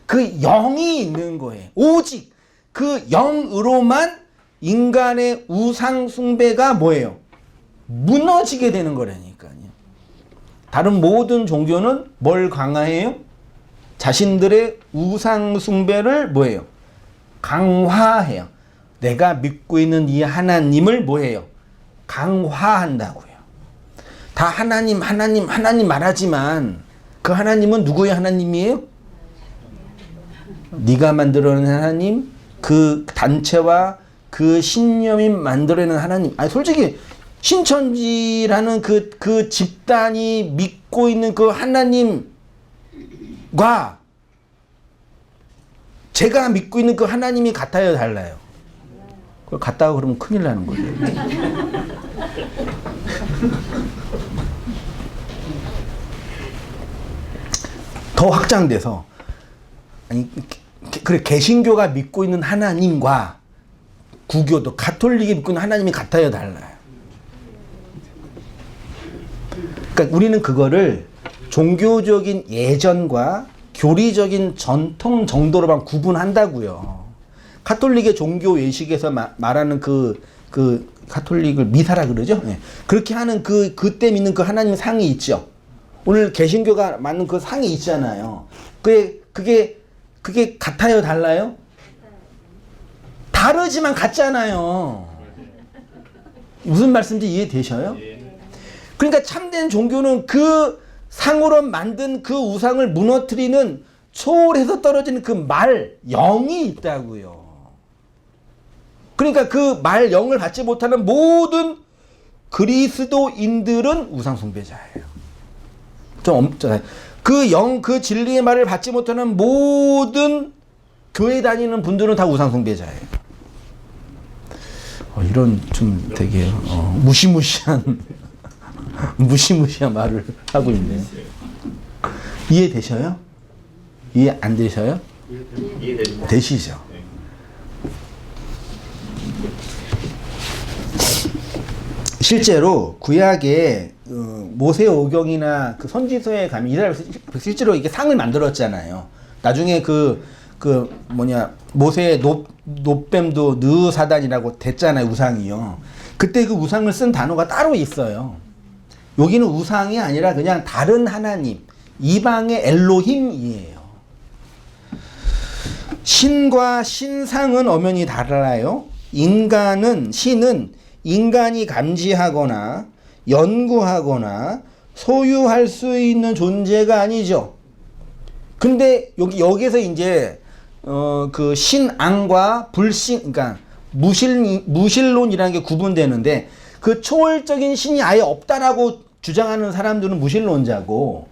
그 영이 있는 거예요. 오직 그 영으로만 인간의 우상 숭배가 뭐예요? 무너지게 되는 거라니까요. 다른 모든 종교는 뭘 강화해요? 자신들의 우상 숭배를 뭐예요? 강화해요. 내가 믿고 있는 이 하나님을 뭐예요? 강화한다고요. 다 하나님 말하지만 그 하나님은 누구의 하나님이에요? 네가 만들어낸 하나님, 그 단체와 그 신념이 만들어낸 하나님. 아니 솔직히 신천지라는 그 집단이 믿고 있는 그 하나님과 제가 믿고 있는 그 하나님이 같아요, 달라요? 그걸 같다고 그러면 큰일 나는 거죠. 더 확장돼서 아니 그래 개신교가 믿고 있는 하나님과 구교도 가톨릭이 믿고 있는 하나님이 같아요, 달라요? 그러니까 우리는 그거를 종교적인 예전과 교리적인 전통 정도로만 구분한다고요. 가톨릭의 종교 외식에서 말하는 그 가톨릭을 미사라 그러죠. 네. 그렇게 하는 그때 믿는 그 하나님 상이 있죠. 오늘 개신교가 맞는 그 상이 있잖아요. 그게 같아요, 달라요? 다르지만 같잖아요. 무슨 말씀인지 이해되셔요? 그러니까 참된 종교는 그 상으로 만든 그 우상을 무너뜨리는 초월해서 떨어지는 그 말, 영이 있다고요. 그러니까 그 말, 영을 받지 못하는 모든 그리스도인들은 우상 숭배자예요. 그 영, 그 진리의 말을 받지 못하는 모든 교회 다니는 분들은 다 우상 숭배자예요. 이런 좀 되게 무시무시한 말을 하고 있네요. 이해되셔요? 이해 안 되셔요? 되시죠? 실제로 구약에 모세오경이나 그 선지서에 가면 이스라엘 실제로 이게 상을 만들었잖아요. 나중에 모세의 놋뱀도 느사단이라고 됐잖아요, 우상이요. 그때 그 우상을 쓴 단어가 따로 있어요. 여기는 우상이 아니라 그냥 다른 하나님, 이방의 엘로힘이에요. 신과 신상은 엄연히 달라요. 신은 인간이 감지하거나 연구하거나 소유할 수 있는 존재가 아니죠. 근데 여기서 이제 그 신앙과 불신, 그러니까 무신론이라는 게 구분되는데, 그 초월적인 신이 아예 없다라고 주장하는 사람들은 무신론자고,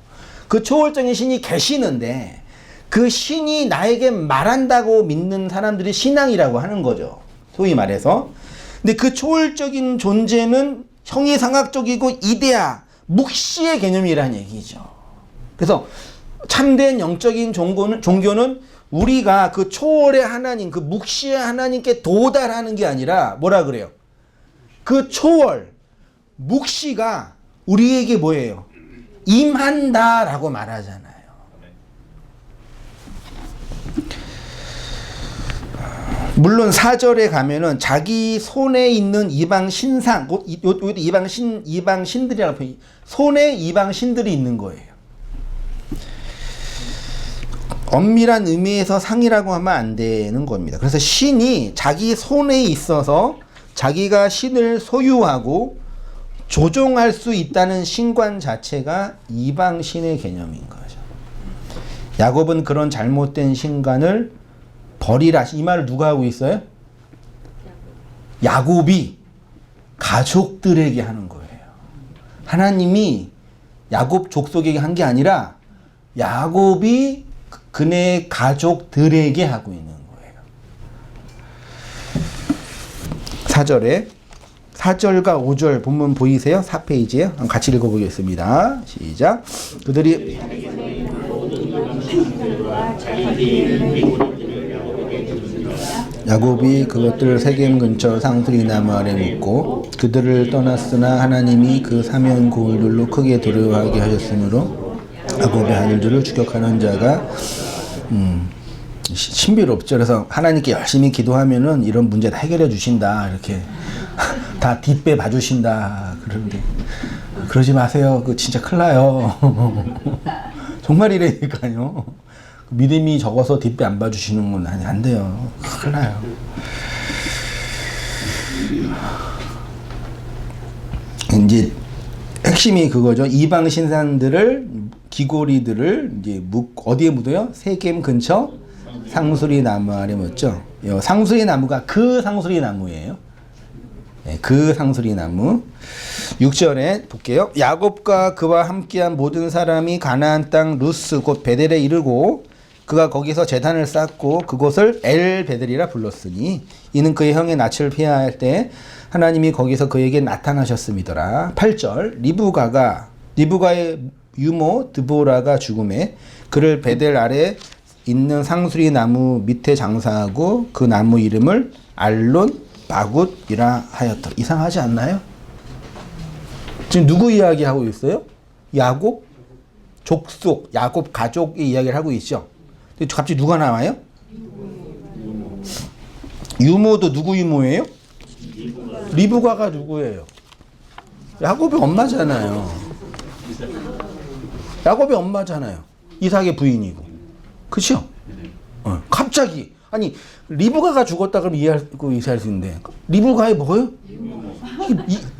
그 초월적인 신이 계시는데 그 신이 나에게 말한다고 믿는 사람들이 신앙이라고 하는 거죠, 소위 말해서. 근데 그 초월적인 존재는 형이상학적이고 이데아, 묵시의 개념이라는 얘기죠. 그래서 참된 영적인 종교는 우리가 그 초월의 하나님, 그 묵시의 하나님께 도달하는 게 아니라 뭐라 그래요? 그 초월, 묵시가 우리에게 뭐예요? 임한다라고 말하잖아요. 물론 4절에 가면은 자기 손에 있는 이방 신상, 이방 신들이라고 표현, 손에 이방 신들이 있는 거예요. 엄밀한 의미에서 상이라고 하면 안 되는 겁니다. 그래서 신이 자기 손에 있어서 자기가 신을 소유하고 조종할 수 있다는 신관 자체가 이방 신의 개념인 거죠. 야곱은 그런 잘못된 신관을 버리라, 이 말을 누가 하고 있어요? 야곱이 가족들에게 하는 거예요. 하나님이 야곱 족속에게 한 게 아니라 야곱이 그네 가족들에게 하고 있는 거예요. 4절과 5절 본문 보이세요? 4페이지에 같이 읽어보겠습니다. 시작. 그들이 야곱이 그것들을 세겜 근처 상수리 나무 아래 묻고 그들을 떠났으나 하나님이 그 사면 고울들로 크게 두려워하게 하셨으므로 야곱의 아들들을 추격하는 자가 신비롭죠. 그래서 하나님께 열심히 기도하면은 이런 문제 다 해결해 주신다, 이렇게 다 뒷배 봐주신다 그러는데, 그러지 마세요. 그 진짜 큰일 나요. 정말 이래니까요. 믿음이 적어서 뒷배 안 봐주시는 건 안 돼요. 큰일 나요. 이제 핵심이 그거죠. 이방 신상들을, 기고리들을 이제 어디에 묻어요? 세겜 근처 상수리 나무 아래 묻죠. 상수리 나무가 그 상수리 나무예요. 네, 그 상수리 나무. 6절에 볼게요. 야곱과 그와 함께한 모든 사람이 가나안 땅 루스 곧 베델에 이르고 그가 거기서 제단을 쌓고 그곳을 엘 베델이라 불렀으니 이는 그의 형의 낯을 피할 때 하나님이 거기서 그에게 나타나셨음이더라. 8절 리브가의 유모 드보라가 죽음에 그를 베델 아래 있는 상수리 나무 밑에 장사하고 그 나무 이름을 알론 바굿이라 하였다. 이상하지 않나요? 지금 누구 이야기하고 있어요? 야곱 족속, 야곱 가족의 이야기를 하고 있죠. 근데 갑자기 누가 나와요? 유모도 누구 유모예요? 리브가가 누구예요? 야곱의 엄마잖아요. 야곱의 엄마잖아요. 이삭의 부인이고. 그쵸? 갑자기. 아니, 리브가가 죽었다 그러면 이해할 수 있는데, 리브가의 뭐예요?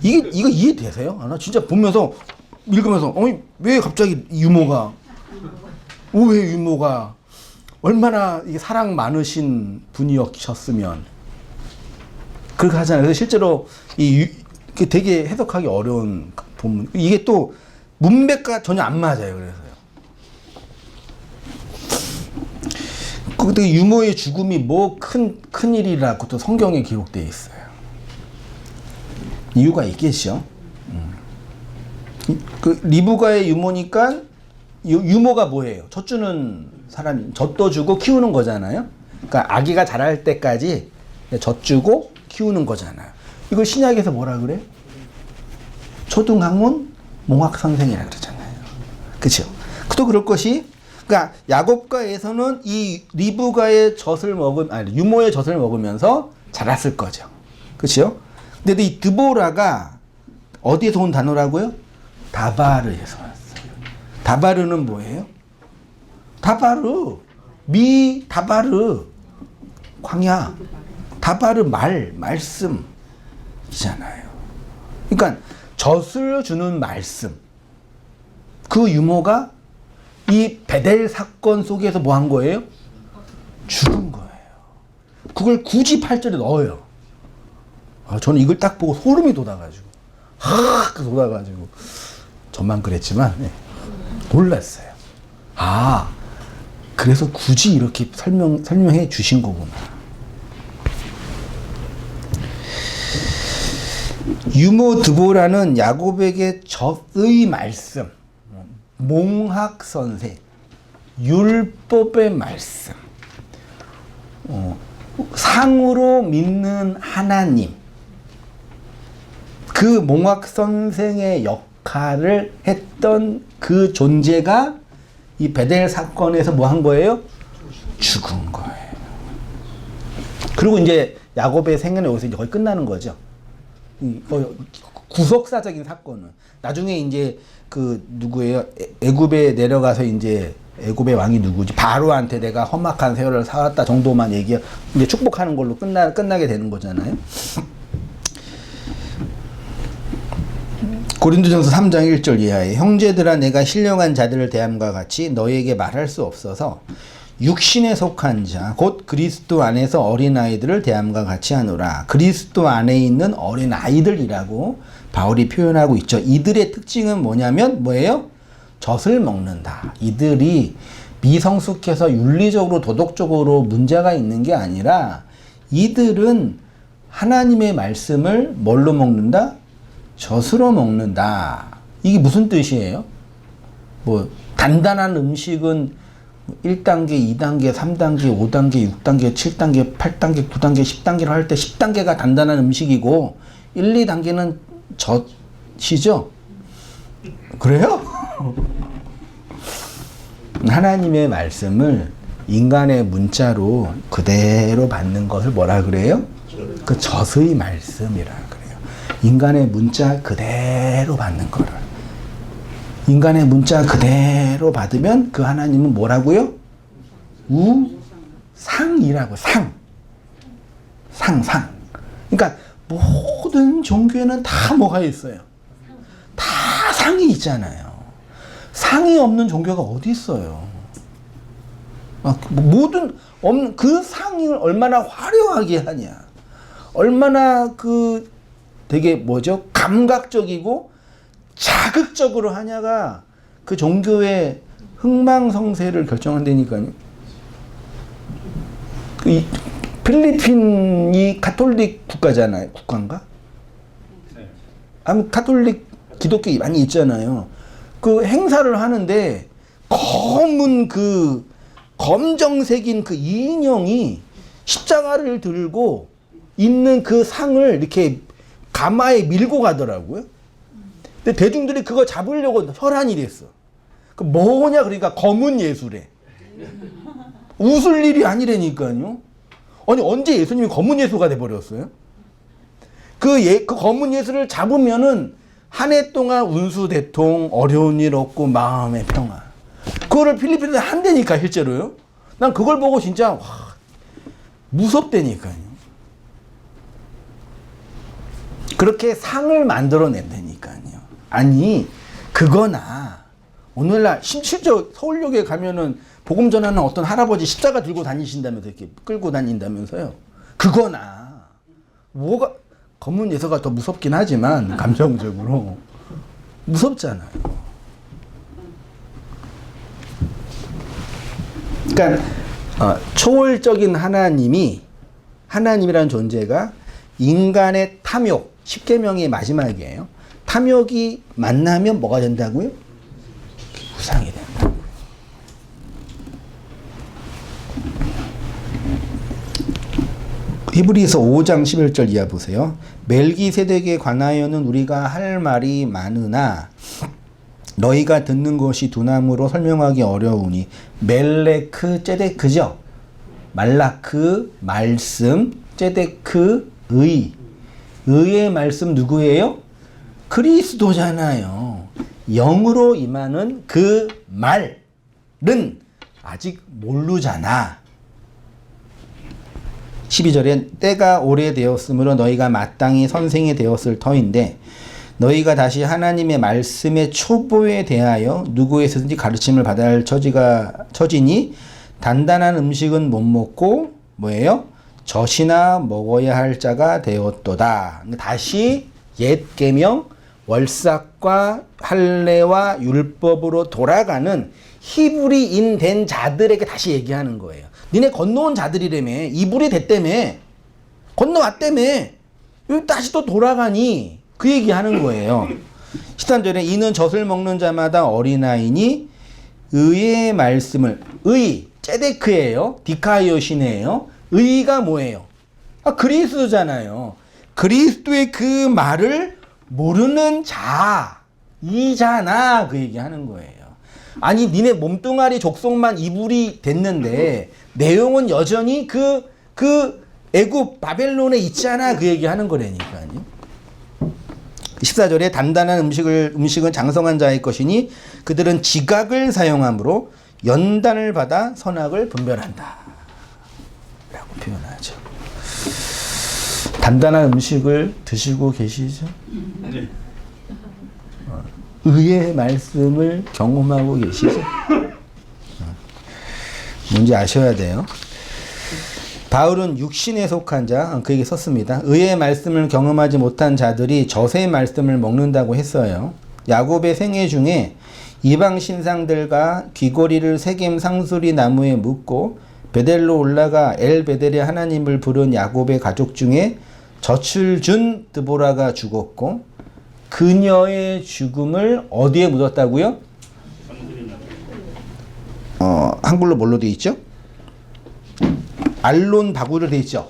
이거 이해되세요? 나 진짜 보면서, 읽으면서, 왜 갑자기 유모가, 왜 유모가, 얼마나 이게 사랑 많으신 분이셨으면, 그렇게 하잖아요. 그래서 실제로 되게 해석하기 어려운 본문. 이게 또 문맥과 전혀 안 맞아요. 그래서요. 그때 유모의 죽음이 뭐 큰 일이라고 또 성경에 기록되어 있어요. 이유가 있겠죠. 그 리브가의 유모니까 유모가 뭐예요? 젖주는 사람이 젖도 주고 키우는 거잖아요. 그러니까 아기가 자랄 때까지 젖주고 키우는 거잖아요. 이걸 신약에서 뭐라 그래? 초등학문 몽학선생이라 그러잖아요. 그렇죠? 또 그럴 것이, 그러니까 야곱과 에서는 이 리브가의 젖을 유모의 젖을 먹으면서 자랐을 거죠. 그렇죠? 근데 이 드보라가 어디에서 온 단어라고요? 다바르에서 왔어요. 다바르는 뭐예요? 다바르, 다바르, 광야, 다바르 말씀이잖아요. 그러니까 젖을 주는 말씀. 그 유모가 이 베델 사건 속에서 뭐 한 거예요? 죽은 거예요. 그걸 굳이 8절에 넣어요. 저는 이걸 딱 보고 소름이 돋아가지고, 돋아가지고, 저만 그랬지만, 놀랐어요. 그래서 굳이 이렇게 설명해 주신 거구나. 유모 드보라는 야곱에게 젖의 말씀, 몽학선생, 율법의 말씀, 상으로 믿는 하나님, 그 몽학선생의 역할을 했던 그 존재가 이 베델 사건에서 뭐 한 거예요? 죽은 거예요. 그리고 이제 야곱의 생애는 여기서 이제 거의 끝나는 거죠. 구속사적인 사건은 나중에 이제 그 누구예요? 애굽에 내려가서 이제 애굽의 왕이 누구지? 바로한테 내가 험악한 세월을 살았다 정도만 이제 축복하는 걸로 끝나게 되는 거잖아요. 고린도전서 3장 1절 이하에 형제들아 내가 신령한 자들을 대함과 같이 너희에게 말할 수 없어서 육신에 속한 자 곧 그리스도 안에서 어린아이들을 대함과 같이 하노라. 그리스도 안에 있는 어린아이들이라고 바울이 표현하고 있죠. 이들의 특징은 뭐냐면 뭐예요? 젖을 먹는다. 이들이 미성숙해서 윤리적으로 도덕적으로 문제가 있는 게 아니라 이들은 하나님의 말씀을 뭘로 먹는다? 젖으로 먹는다. 이게 무슨 뜻이에요? 뭐 단단한 음식은 1단계, 2단계, 3단계, 5단계, 6단계, 7단계, 8단계, 9단계, 10단계를 할 때 10단계가 단단한 음식이고 1, 2단계는 젖이죠? 그래요? 하나님의 말씀을 인간의 문자로 그대로 받는 것을 뭐라 그래요? 그 젖의 말씀이라 그래요. 인간의 문자 그대로 받는 거를. 인간의 문자 그대로 받으면 그 하나님은 뭐라고요? 우상이라고. 상. 그러니까 모든 종교에는 다 뭐가 있어요? 다 상이 있잖아요. 상이 없는 종교가 어디 있어요? 모든 없는 그 상을 얼마나 화려하게 하냐. 얼마나 그 되게 뭐죠? 감각적이고 자극적으로 하냐가 그 종교의 흥망성쇠를 결정한다니까요. 필리핀이 가톨릭 국가잖아요. 국가인가? 아무 가톨릭 기독교 많이 있잖아요. 그 행사를 하는데 검은 그 검정색인 그 인형이 십자가를 들고 있는 그 상을 이렇게 가마에 밀고 가더라고요. 근데 대중들이 그거 잡으려고 혈안이 됐어. 그 뭐냐 그러니까 검은 예수래. 웃을 일이 아니라니까요. 아니 언제 예수님이 검은 예수가 돼버렸어요? 그 검은 예수를 잡으면은 한 해 동안 운수대통, 어려운 일 없고 마음의 평화. 그거를 필리핀에서 한다니까 실제로요. 난 그걸 보고 진짜 와, 무섭다니까요. 그렇게 상을 만들어낸다니까요. 아니 그거나 오늘날 실제 서울역에 가면은 복음 전하는 어떤 할아버지 십자가 들고 다니신다면서 이렇게 끌고 다닌다면서요. 그거나 뭐가 검은 예서가 더 무섭긴 하지만 감정적으로 무섭잖아요. 그러니까 초월적인 하나님이라는 존재가 인간의 탐욕, 십계명의 마지막이에요. 탐욕이 만나면 뭐가 된다고요? 우상이 된다고요. 히브리서 5장 11절 이하 보세요. 멜기세덱에 관하여는 우리가 할 말이 많으나 너희가 듣는 것이 두나무로 설명하기 어려우니 멜레크 ጼ데크죠. 말라크 말씀, ጼ데크 의의 말씀 누구예요? 그리스도잖아요. 영으로 임하는 그 말은 아직 모르잖아. 12절에 때가 오래되었으므로 너희가 마땅히 선생이 되었을 터인데 너희가 다시 하나님의 말씀의 초보에 대하여 누구에서든지 가르침을 받아야 할 처지니 단단한 음식은 못 먹고 뭐예요? 젖이나 먹어야 할 자가 되었도다. 다시 옛 계명 월삭과 할례와 율법으로 돌아가는 히브리인 된 자들에게 다시 얘기하는 거예요. 니네 건너온 자들이라며. 이불이 됐다며. 건너왔다며. 여기 다시 또 돌아가니. 그 얘기하는 거예요. 13절에 이는 젖을 먹는 자마다 어린아이니 의의 말씀을 ጼ데크예요. 디카이오시네요. 의가 뭐예요? 그리스도잖아요. 그리스도의 그 말을 모르는 자이잖아. 그 얘기하는 거예요. 아니 니네 몸뚱아리 족속만 이불이 됐는데 내용은 여전히 그 애굽 바벨론에 있잖아. 그 얘기하는 거라니까요. 14절에 단단한 음식은 장성한 자의 것이니 그들은 지각을 사용함으로 연단을 받아 선악을 분별한다 라고 표현하죠. 단단한 음식을 드시고 계시죠? 네. 의의 말씀을 경험하고 계시죠? 뭔지 아셔야 돼요. 바울은 육신에 속한 자, 그에게 썼습니다. 의의 말씀을 경험하지 못한 자들이 젖의 말씀을 먹는다고 했어요. 야곱의 생애 중에 이방 신상들과 귀고리를 세겜 상수리 나무에 묶고 베델로 올라가 엘 베델의 하나님을 부른 야곱의 가족 중에 젖을 준 드보라가 죽었고 그녀의 죽음을 어디에 묻었다고요? 한글로 뭘로 돼 있죠? 알론 바구로 돼 있죠.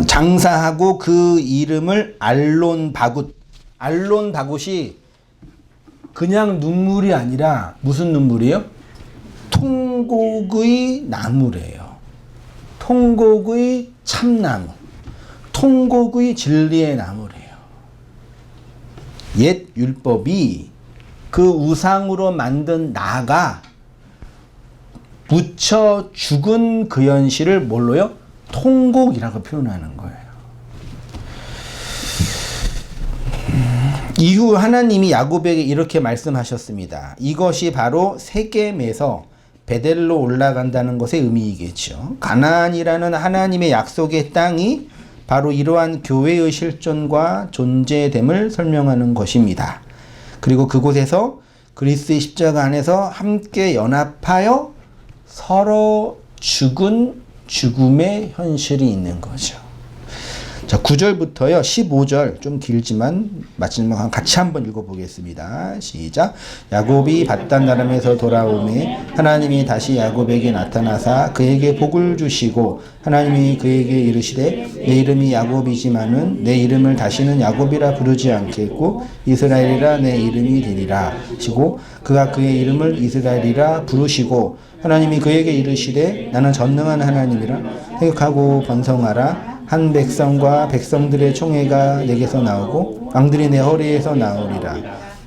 장사하고 그 이름을 알론 바굿. 알론 바굿이 그냥 눈물이 아니라 무슨 눈물이에요? 통곡의 나무래요. 통곡의 참나무. 통곡의 진리의 나무래요. 옛 율법이 그 우상으로 만든 나가 묻혀 죽은 그 현실을 뭘로요? 통곡이라고 표현하는 거예요. 이후 하나님이 야곱에게 이렇게 말씀하셨습니다. 이것이 바로 세겜에서 베델로 올라간다는 것의 의미이겠죠. 가나안이라는 하나님의 약속의 땅이 바로 이러한 교회의 실존과 존재됨을 설명하는 것입니다. 그리고 그곳에서 그리스도의 십자가 안에서 함께 연합하여 서로 죽은 죽음의 현실이 있는 거죠. 자, 9절부터요 15절 좀 길지만 마지막 같이 한번 읽어보겠습니다. 시작. 야곱이 밧단 아람에서 돌아오매 하나님이 다시 야곱에게 나타나사 그에게 복을 주시고 하나님이 그에게 이르시되 내 이름이 야곱이지만은 내 이름을 다시는 야곱이라 부르지 않겠고 이스라엘이라 내 이름이 되리라 하시고 그가 그의 이름을 이스라엘이라 부르시고 하나님이 그에게 이르시되 나는 전능한 하나님이라 생각하고 번성하라. 한 백성과 백성들의 총회가 내게서 나오고 왕들이 내 허리에서 나오리라.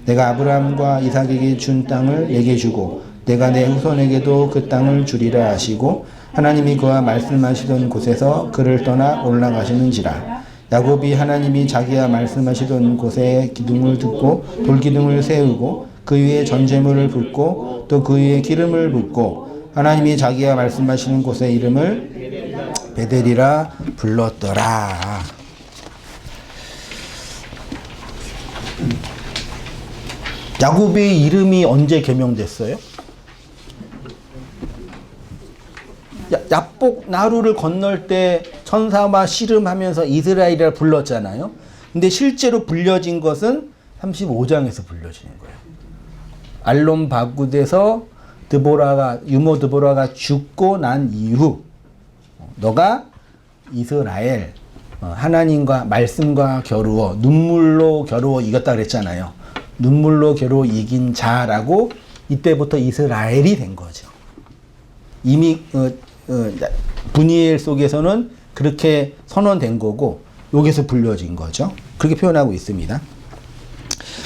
내가 아브라함과 이삭에게 준 땅을 내게 주고 내가 내 후손에게도 그 땅을 주리라 하시고 하나님이 그와 말씀하시던 곳에서 그를 떠나 올라가시는지라. 야곱이 하나님이 자기와 말씀하시던 곳에 기둥을 듣고 돌기둥을 세우고 그 위에 전제물을 붓고 또 그 위에 기름을 붓고 하나님이 자기와 말씀하시는 곳의 이름을 베델이라 불렀더라. 야곱의 이름이 언제 개명됐어요? 야복 나루를 건널 때 천사와 씨름하면서 이스라엘이라 불렀잖아요. 근데 실제로 불려진 것은 35장에서 불려지는 거예요. 알론 바굿에서 유모 드보라가 죽고 난 이후 너가 이스라엘 하나님과 말씀과 겨루어 눈물로 겨루어 이겼다 그랬잖아요. 눈물로 겨루어 이긴 자라고 이때부터 이스라엘이 된 거죠. 이미 분이엘 속에서는 그렇게 선언된 거고 여기서 불려진 거죠. 그렇게 표현하고 있습니다.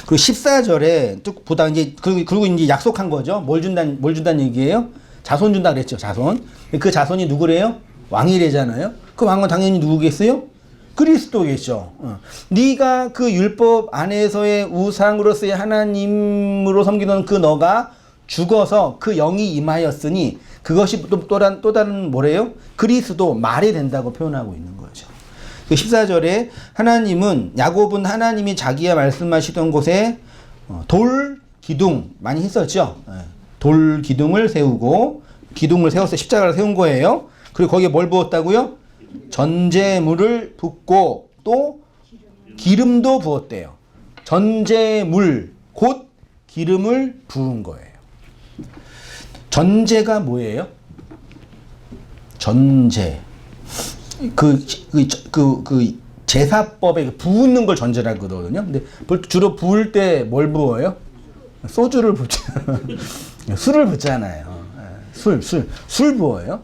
그리고 14절에 쭉 보다 이제 그리고 이제 약속한 거죠. 뭘 준다는 얘기예요? 자손 준다 그랬죠. 자손. 그 자손이 누구래요? 왕이래잖아요. 그 왕은 당연히 누구겠어요? 그리스도겠죠. 네가 그 율법 안에서의 우상으로서의 하나님으로 섬기던 그 너가 죽어서 그 영이 임하였으니 그것이 또 다른 뭐래요? 그리스도 말이 된다고 표현하고 있는 거죠. 14절에 야곱은 하나님이 자기가 말씀하시던 곳에 돌 기둥 많이 했었죠. 돌 기둥을 세우고 기둥을 세워서 십자가를 세운 거예요. 그리고 거기에 뭘 부었다고요? 전제물을 붓고 또 기름도 부었대요. 전제물 곧 기름을 부은 거예요. 전제가 뭐예요? 전제. 그 제사법에 부는 걸 전제라고 그러거든요. 근데 주로 부을 때 뭘 부어요? 소주를 붓잖아요. 술을 붓잖아요. 술 부어요.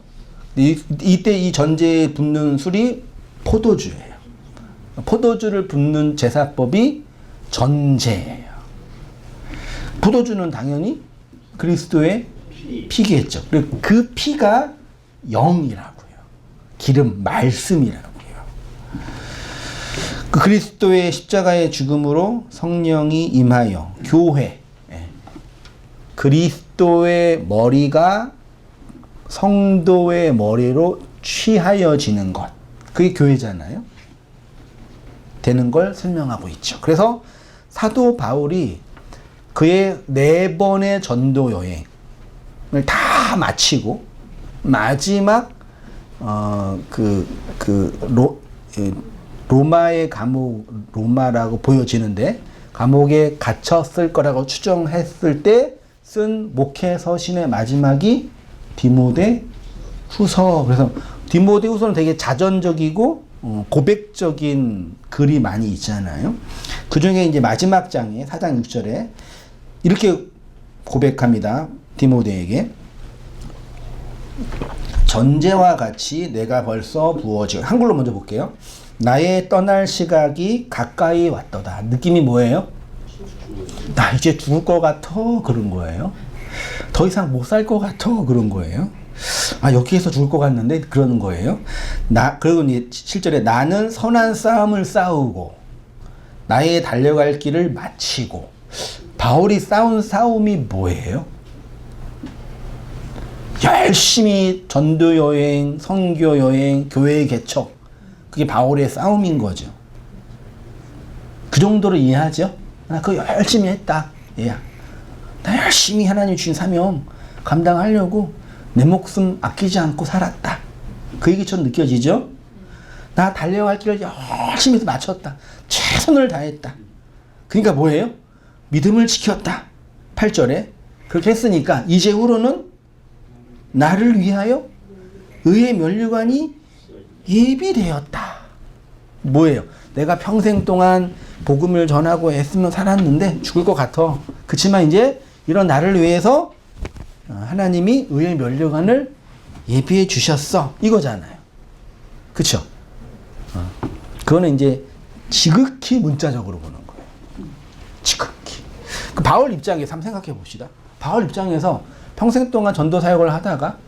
이때 이 전제에 붓는 술이 포도주예요. 포도주를 붓는 제사법이 전제예요. 포도주는 당연히 그리스도의 피겠죠. 그리고 그 피가 영이라고요. 기름, 말씀이라고요. 그 그리스도의 십자가의 죽음으로 성령이 임하여 교회, 그리스도의 머리가 성도의 머리로 취하여지는 것, 그게 교회잖아요. 되는 걸 설명하고 있죠. 그래서 사도 바울이 그의 4번의 전도 여행을 다 마치고 마지막 로마의 감옥, 로마라고 보여지는데 감옥에 갇혔을 거라고 추정했을 때 쓴 목회 서신의 마지막이 디모데 후서. 그래서 디모데 후서는 되게 자전적이고 고백적인 글이 많이 있잖아요. 그 중에 이제 마지막 장에 4장 6절에 이렇게 고백합니다. 디모데에게 전제와 같이 내가 벌써 부어지고, 한글로 먼저 볼게요. 나의 떠날 시각이 가까이 왔도다. 느낌이 뭐예요? 나 이제 죽을 것 같아, 그런 거예요. 더 이상 못 살 것 같아, 그런 거예요. 아, 여기에서 죽을 것 같는데, 그러는 거예요. 그리고 7절에 나는 선한 싸움을 싸우고 나의 달려갈 길을 마치고. 바울이 싸운 싸움이 뭐예요? 열심히 전도 여행, 선교 여행, 교회 개척. 그게 바울의 싸움인 거죠. 그 정도로 이해하죠? 나 그거 열심히 했다. 얘야. 나 열심히 하나님 주신 사명 감당하려고 내 목숨 아끼지 않고 살았다. 그 얘기처럼 느껴지죠? 나 달려갈 길을 열심히 해서 마쳤다. 최선을 다했다. 그러니까 뭐예요? 믿음을 지켰다. 8절에. 그렇게 했으니까 이제후로는 나를 위하여 의의 면류관이 예비되었다. 뭐예요? 내가 평생 동안 복음을 전하고 애쓰며 살았는데 죽을 것 같아. 그치만 이제 이런 나를 위해서 하나님이 의의 면류관을 예비해 주셨어. 이거잖아요. 그쵸? 그거는 이제 지극히 문자적으로 보는 거예요. 지극히. 그 바울 입장에서 한번 생각해 봅시다. 바울 입장에서 평생 동안 전도 사역을 하다가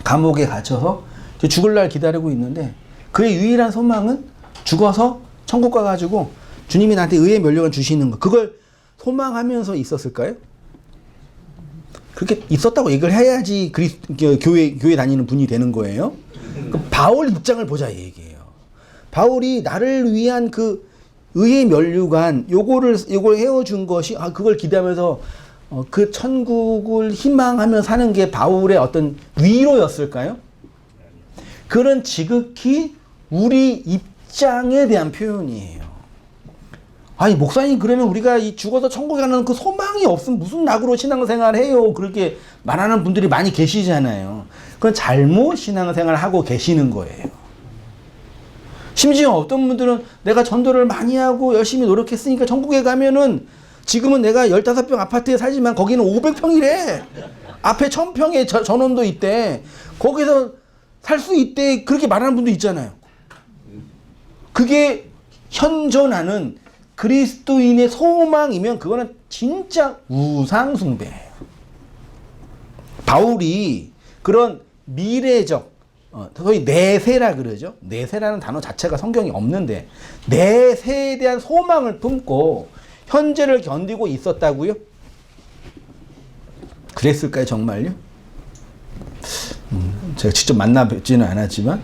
감옥에 갇혀서 죽을 날 기다리고 있는데 그의 유일한 소망은 죽어서 천국 가가지고 주님이 나한테 의의 면류관 주시는 거. 그걸 소망하면서 있었을까요? 그렇게 있었다고 얘기를 해야지 교회 다니는 분이 되는 거예요. 바울 입장을 보자 이 얘기예요. 바울이 나를 위한 그 의의 면류관 요걸 헤어준 것이 그걸 기대하면서 그 천국을 희망하며 사는 게 바울의 어떤 위로였을까요? 그런 지극히 우리 입장에 대한 표현이에요. 아니 목사님 그러면 우리가 이 죽어서 천국에 가는 그 소망이 없으면 무슨 낙으로 신앙생활 해요? 그렇게 말하는 분들이 많이 계시잖아요. 그건 잘못 신앙생활 하고 계시는 거예요. 심지어 어떤 분들은 내가 전도를 많이 하고 열심히 노력했으니까 천국에 가면은 지금은 내가 15평 아파트에 살지만 거기는 500평이래. 앞에 1000평의 전원도 있대. 거기서 살 수 있대. 그렇게 말하는 분도 있잖아요. 그게 현존하는 그리스도인의 소망이면 그거는 진짜 우상숭배예요. 바울이 그런 미래적 소위 내세라 그러죠. 내세라는 단어 자체가 성경에 없는데 내세에 대한 소망을 품고 현재를 견디고 있었다고요? 그랬을까요 정말요? 제가 직접 만나 뵙지는 않았지만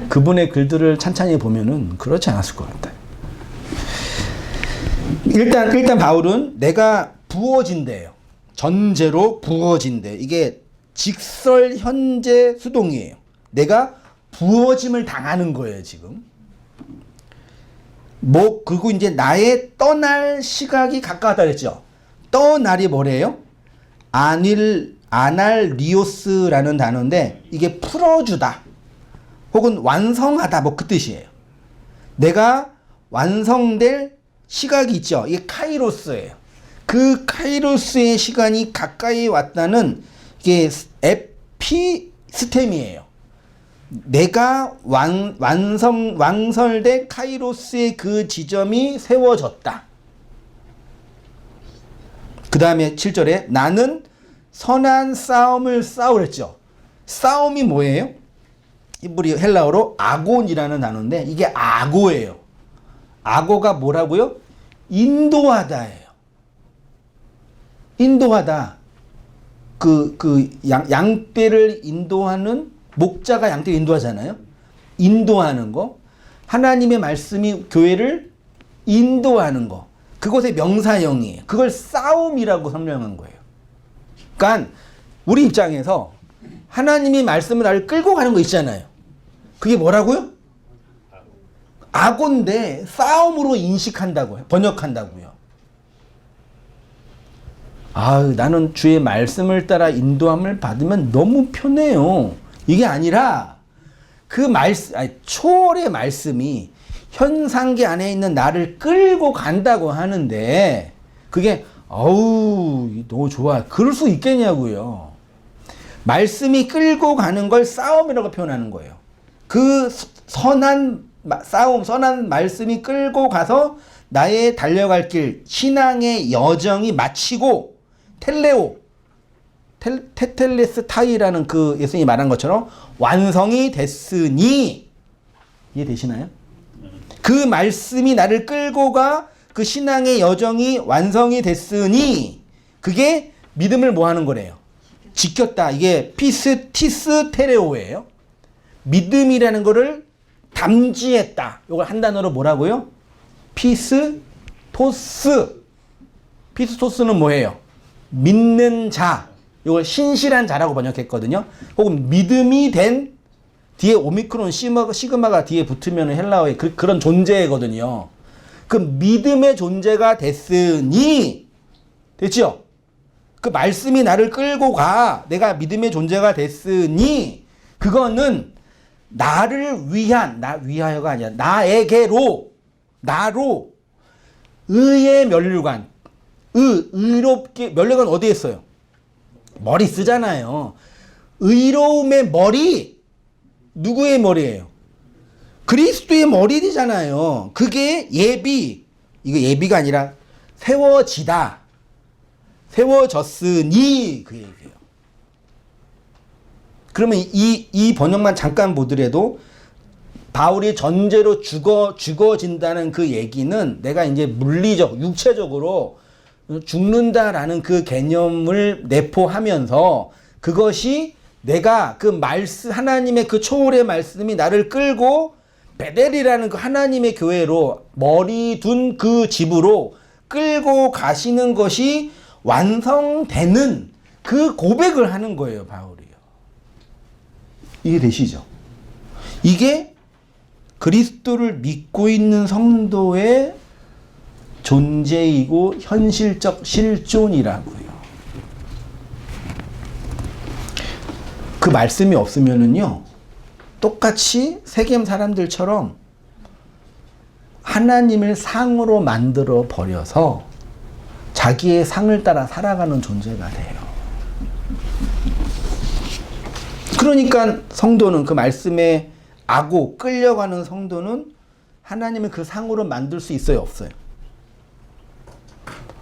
그분의 글들을 찬찬히 보면은 그렇지 않았을 것 같아요. 일단 바울은 내가 부어진대요. 전제로 부어진대. 이게 직설 현재 수동이에요. 내가 부어짐을 당하는 거예요, 지금. 그리고 이제 나의 떠날 시각이 가까웠다 그랬죠. 떠날이 뭐래요? 아날리오스라는 단어인데 이게 풀어주다 혹은 완성하다 그 뜻이에요. 내가 완성될 시각이 있죠. 이게 카이로스예요. 그 카이로스의 시간이 가까이 왔다는 이게 에피스템이에요. 내가 완설된 카이로스의 그 지점이 세워졌다. 그 다음에 7절에 나는 선한 싸움을 싸우랬죠. 싸움이 뭐예요? 히브리 헬라어로 아곤이라는 단어인데 이게 아고예요. 아고가 뭐라고요? 인도하다예요. 인도하다. 양떼를 인도하는 목자가 양떼를 인도하잖아요. 인도하는 거. 하나님의 말씀이 교회를 인도하는 거. 그것의 명사형이에요. 그걸 싸움이라고 설명한 거예요. 그러니까 우리 입장에서 하나님이 말씀을 나를 끌고 가는 거 있잖아요. 그게 뭐라고요? 아곤데 싸움으로 인식한다고요. 번역한다고요. 나는 주의 말씀을 따라 인도함을 받으면 너무 편해요. 이게 아니라 초월의 말씀이 현상계 안에 있는 나를 끌고 간다고 하는데 그게 너무 좋아. 그럴 수 있겠냐고요. 말씀이 끌고 가는 걸 싸움이라고 표현하는 거예요. 그 선한 말씀이 끌고 가서 나의 달려갈 길, 신앙의 여정이 마치고 테텔레스 타이라는 그 예수님이 말한 것처럼 완성이 됐으니 이해되시나요? 그 말씀이 나를 끌고 가 그 신앙의 여정이 완성이 됐으니 그게 믿음을 뭐 하는 거래요? 지켰다. 이게 피스티스 테레오예요. 믿음이라는 거를 담지했다. 이걸 한 단어로 뭐라고요? 피스토스. 피스토스는 뭐예요? 믿는 자. 이걸 신실한 자라고 번역했거든요. 혹은 믿음이 된 뒤에 오미크론 시그마가 뒤에 붙으면 헬라어의 그런 존재거든요. 그 믿음의 존재가 됐으니 됐죠? 그 말씀이 나를 끌고 가. 내가 믿음의 존재가 됐으니 그거는 나를 위한 위하여가 아니라 나로 의의 면류관 의롭게 면류관 어디에 있어요? 머리 쓰잖아요. 의로움의 머리 누구의 머리예요? 그리스도의 머리잖아요. 그게 이거 예비가 아니라 세워졌으니 그 얘기예요. 그러면 이 번역만 잠깐 보더라도 바울이 전제로 죽어진다는 그 얘기는 내가 이제 물리적, 육체적으로 죽는다라는 그 개념을 내포하면서 그것이 내가 그 말씀, 하나님의 그 초월의 말씀이 나를 끌고 베델이라는 그 하나님의 교회로 머리 둔 그 집으로 끌고 가시는 것이 완성되는 그 고백을 하는 거예요, 바울이요. 이해되시죠? 이게 그리스도를 믿고 있는 성도의 존재이고 현실적 실존이라고요. 그 말씀이 없으면은요, 똑같이 세겜 사람들처럼 하나님을 상으로 만들어 버려서 자기의 상을 따라 살아가는 존재가 돼요. 그러니까 성도는 그 말씀에 아고 끌려가는 성도는 하나님을 그 상으로 만들 수 있어요, 없어요?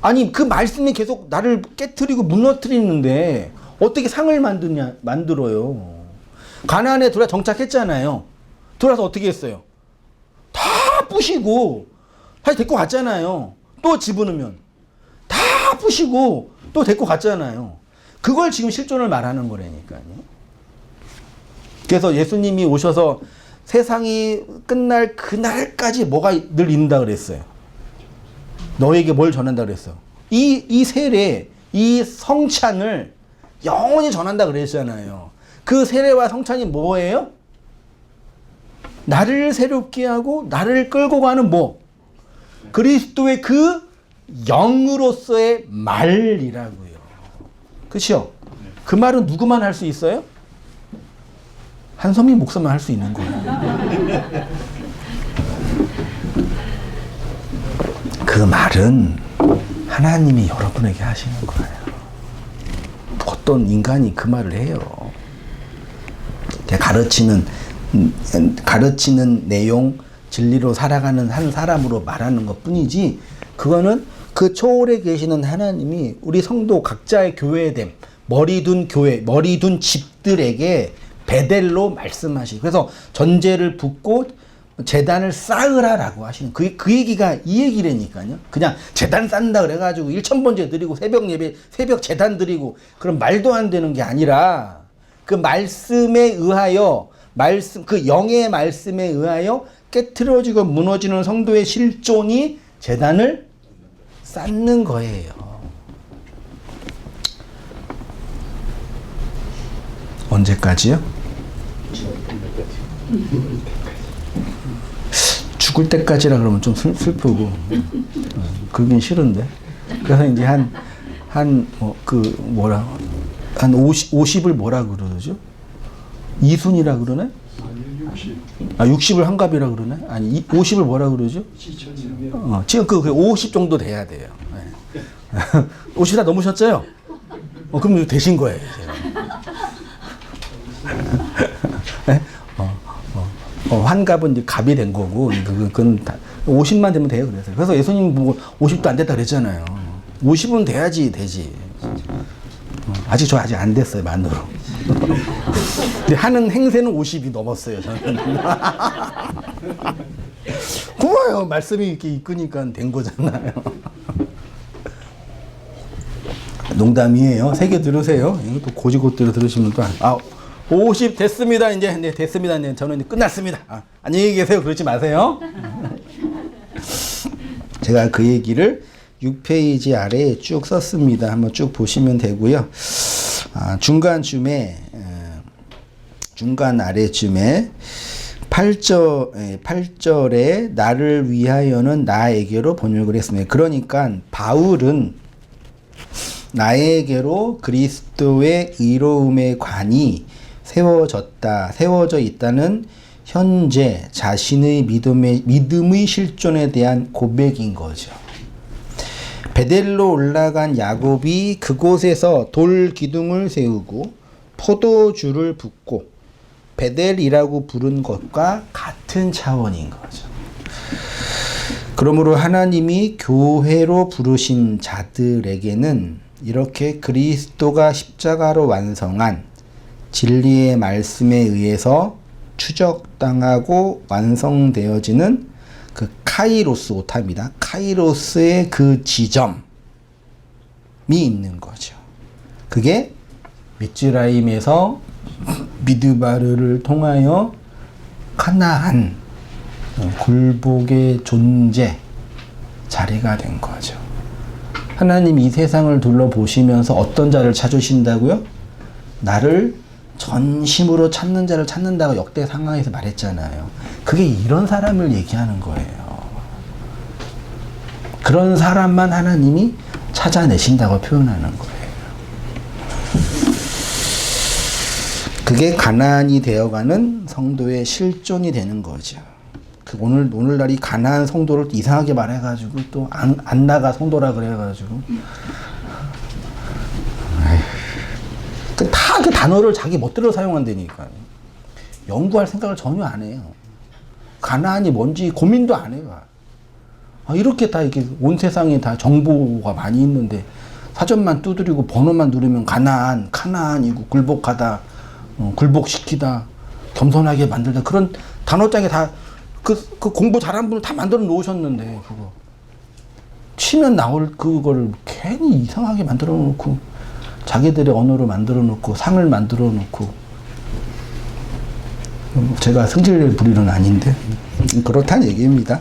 아니 그 말씀이 계속 나를 깨트리고 무너뜨리는데 어떻게 상을 만들어요? 가나안에 들어와 정착했잖아요. 들어와서 어떻게 했어요? 다 부시고 다시 데리고 갔잖아요. 또 집어넣으면 다 부시고 또 데리고 갔잖아요. 그걸 지금 실존을 말하는 거라니까요. 그래서 예수님이 오셔서 세상이 끝날 그날까지 뭐가 늘 있는다 그랬어요. 너에게 뭘 전한다 그랬어? 이 세례, 이 성찬을 영원히 전한다 그랬잖아요. 그 세례와 성찬이 뭐예요? 나를 새롭게 하고 나를 끌고 가는 뭐? 그리스도의 그 영으로서의 말이라고요. 그렇죠? 그 말은 누구만 할 수 있어요? 한성민 목사만 할 수 있는 거예요. 그 말은 하나님이 여러분에게 하시는 거예요. 어떤 인간이 그 말을 해요. 가르치는 내용, 진리로 살아가는 한 사람으로 말하는 것 뿐이지, 그거는 그 초월에 계시는 하나님이 우리 성도 각자의 교회됨, 머리 둔 교회, 머리 둔 집들에게 베델로 말씀하시고, 그래서 전제를 붓고 제단을 쌓으라라고 하시는 그 얘기가 이 얘기라니까요. 그냥 제단 쌓는다 그래가지고 1000번째 드리고 새벽 예배, 새벽 제단 드리고 그런 말도 안 되는 게 아니라 그 말씀에 의하여 그 영의 말씀에 의하여 깨트려지고 무너지는 성도의 실존이 제단을 쌓는 거예요. 언제까지요? 죽을 때까지라 그러면 좀 슬프고 그러긴 싫은데. 그래서 이제 한 50을 뭐라 그러죠? 이순이라 그러네? 60을 한갑이라 그러네? 아니 50을 뭐라 그러죠? 지금 그 50 정도 돼야 돼요. 네. 50 다 넘으셨죠? 그럼 되신 거예요. 네? 환갑은 이제 갑이 된 거고, 그건 다 50만 되면 돼요. 그래서 예수님 보고 50도 안 됐다 그랬잖아요. 50은 되지. 아직 안 됐어요, 만으로. 근데 하는 행세는 50이 넘었어요, 저는. 고마워요. 말씀이 이렇게 이끄니까 된 거잖아요. 농담이에요. 새겨 들으세요. 이것도 고지고대로 들으시면 또 50 됐습니다. 이제 네, 됐습니다. 네, 저는 이제 끝났습니다. 안녕히 계세요. 그러지 마세요. 제가 그 얘기를 6페이지 아래에 쭉 썼습니다. 한번 쭉 보시면 되고요. 중간쯤에 중간 아래쯤에 8절에 나를 위하여는 나에게로 번역을 했습니다. 그러니까 바울은 나에게로 그리스도의 의로움의 관이 세워져 있다는 현재 자신의 믿음의 실존에 대한 고백인 거죠. 베델로 올라간 야곱이 그곳에서 돌 기둥을 세우고 포도주를 붓고 베델이라고 부른 것과 같은 차원인 거죠. 그러므로 하나님이 교회로 부르신 자들에게는 이렇게 그리스도가 십자가로 완성한 진리의 말씀에 의해서 추적당하고 완성되어지는 그 카이로스 오타입니다. 카이로스의 그 지점이 있는 거죠. 그게 미즈라임에서 미드바르를 통하여 가나안 굴복의 존재 자리가 된 거죠. 하나님 이 세상을 둘러보시면서 어떤 자를 찾으신다고요? 나를 전심으로 찾는 자를 찾는다고 역대 상황에서 말했잖아요. 그게 이런 사람을 얘기하는 거예요. 그런 사람만 하나님이 찾아내신다고 표현하는 거예요. 그게 가나안이 되어가는 성도의 실존이 되는 거죠. 오늘날 이 가나안 성도를 이상하게 말해가지고 또 안 나가 성도라 그래가지고 다 그 단어를 자기 멋대로 사용한다니까요. 연구할 생각을 전혀 안 해요. 가나안이 뭔지 고민도 안 해요. 이렇게 다 이렇게 온 세상에 다 정보가 많이 있는데 사전만 두드리고 번호만 누르면 가나안, 카나안이고 굴복하다, 굴복시키다, 겸손하게 만들다 그런 단어장에 다 그 공부 잘한 분을 다 만들어 놓으셨는데 그거 치면 나올 그거를 괜히 이상하게 만들어 놓고 자기들의 언어로 만들어 놓고 상을 만들어 놓고 제가 승질낼 부리는 아닌데 그렇다는 얘기입니다.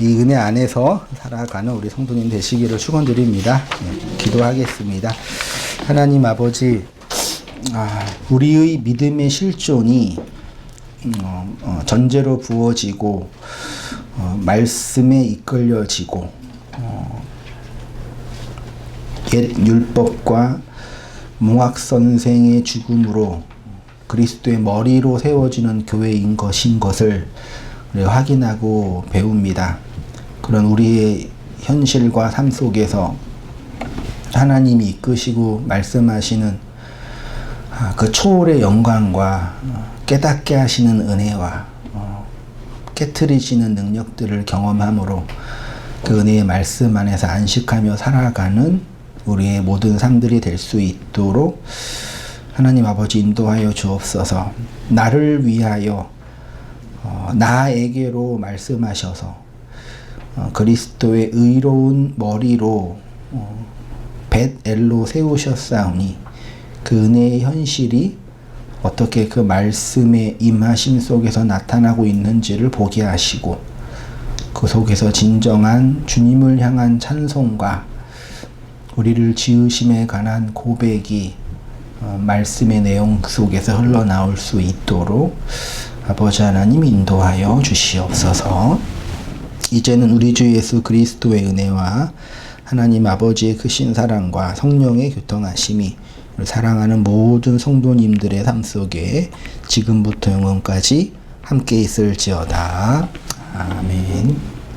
이 은혜 안에서 살아가는 우리 성도님 되시기를 축원드립니다. 기도하겠습니다. 하나님 아버지, 우리의 믿음의 실존이 전제로 부어지고 말씀에 이끌려지고 옛 율법과 몽학 선생의 죽음으로 그리스도의 머리로 세워지는 교회인 것인 것을 확인하고 배웁니다. 그런 우리의 현실과 삶 속에서 하나님이 이끄시고 말씀하시는 그 초월의 영광과 깨닫게 하시는 은혜와 깨트리시는 능력들을 경험함으로 그 은혜의 말씀 안에서 안식하며 살아가는 우리의 모든 삶들이 될 수 있도록 하나님 아버지 인도하여 주옵소서. 나를 위하여 나에게로 말씀하셔서 그리스도의 의로운 머리로 벳엘로 세우셨사오니 그 은혜의 현실이 어떻게 그 말씀의 임하심 속에서 나타나고 있는지를 보게 하시고 그 속에서 진정한 주님을 향한 찬송과 우리를 지으심에 관한 고백이 말씀의 내용 속에서 흘러나올 수 있도록 아버지 하나님 인도하여 주시옵소서. 이제는 우리 주 예수 그리스도의 은혜와 하나님 아버지의 크신 사랑과 성령의 교통하심이 사랑하는 모든 성도님들의 삶 속에 지금부터 영원까지 함께 있을지어다. 아멘.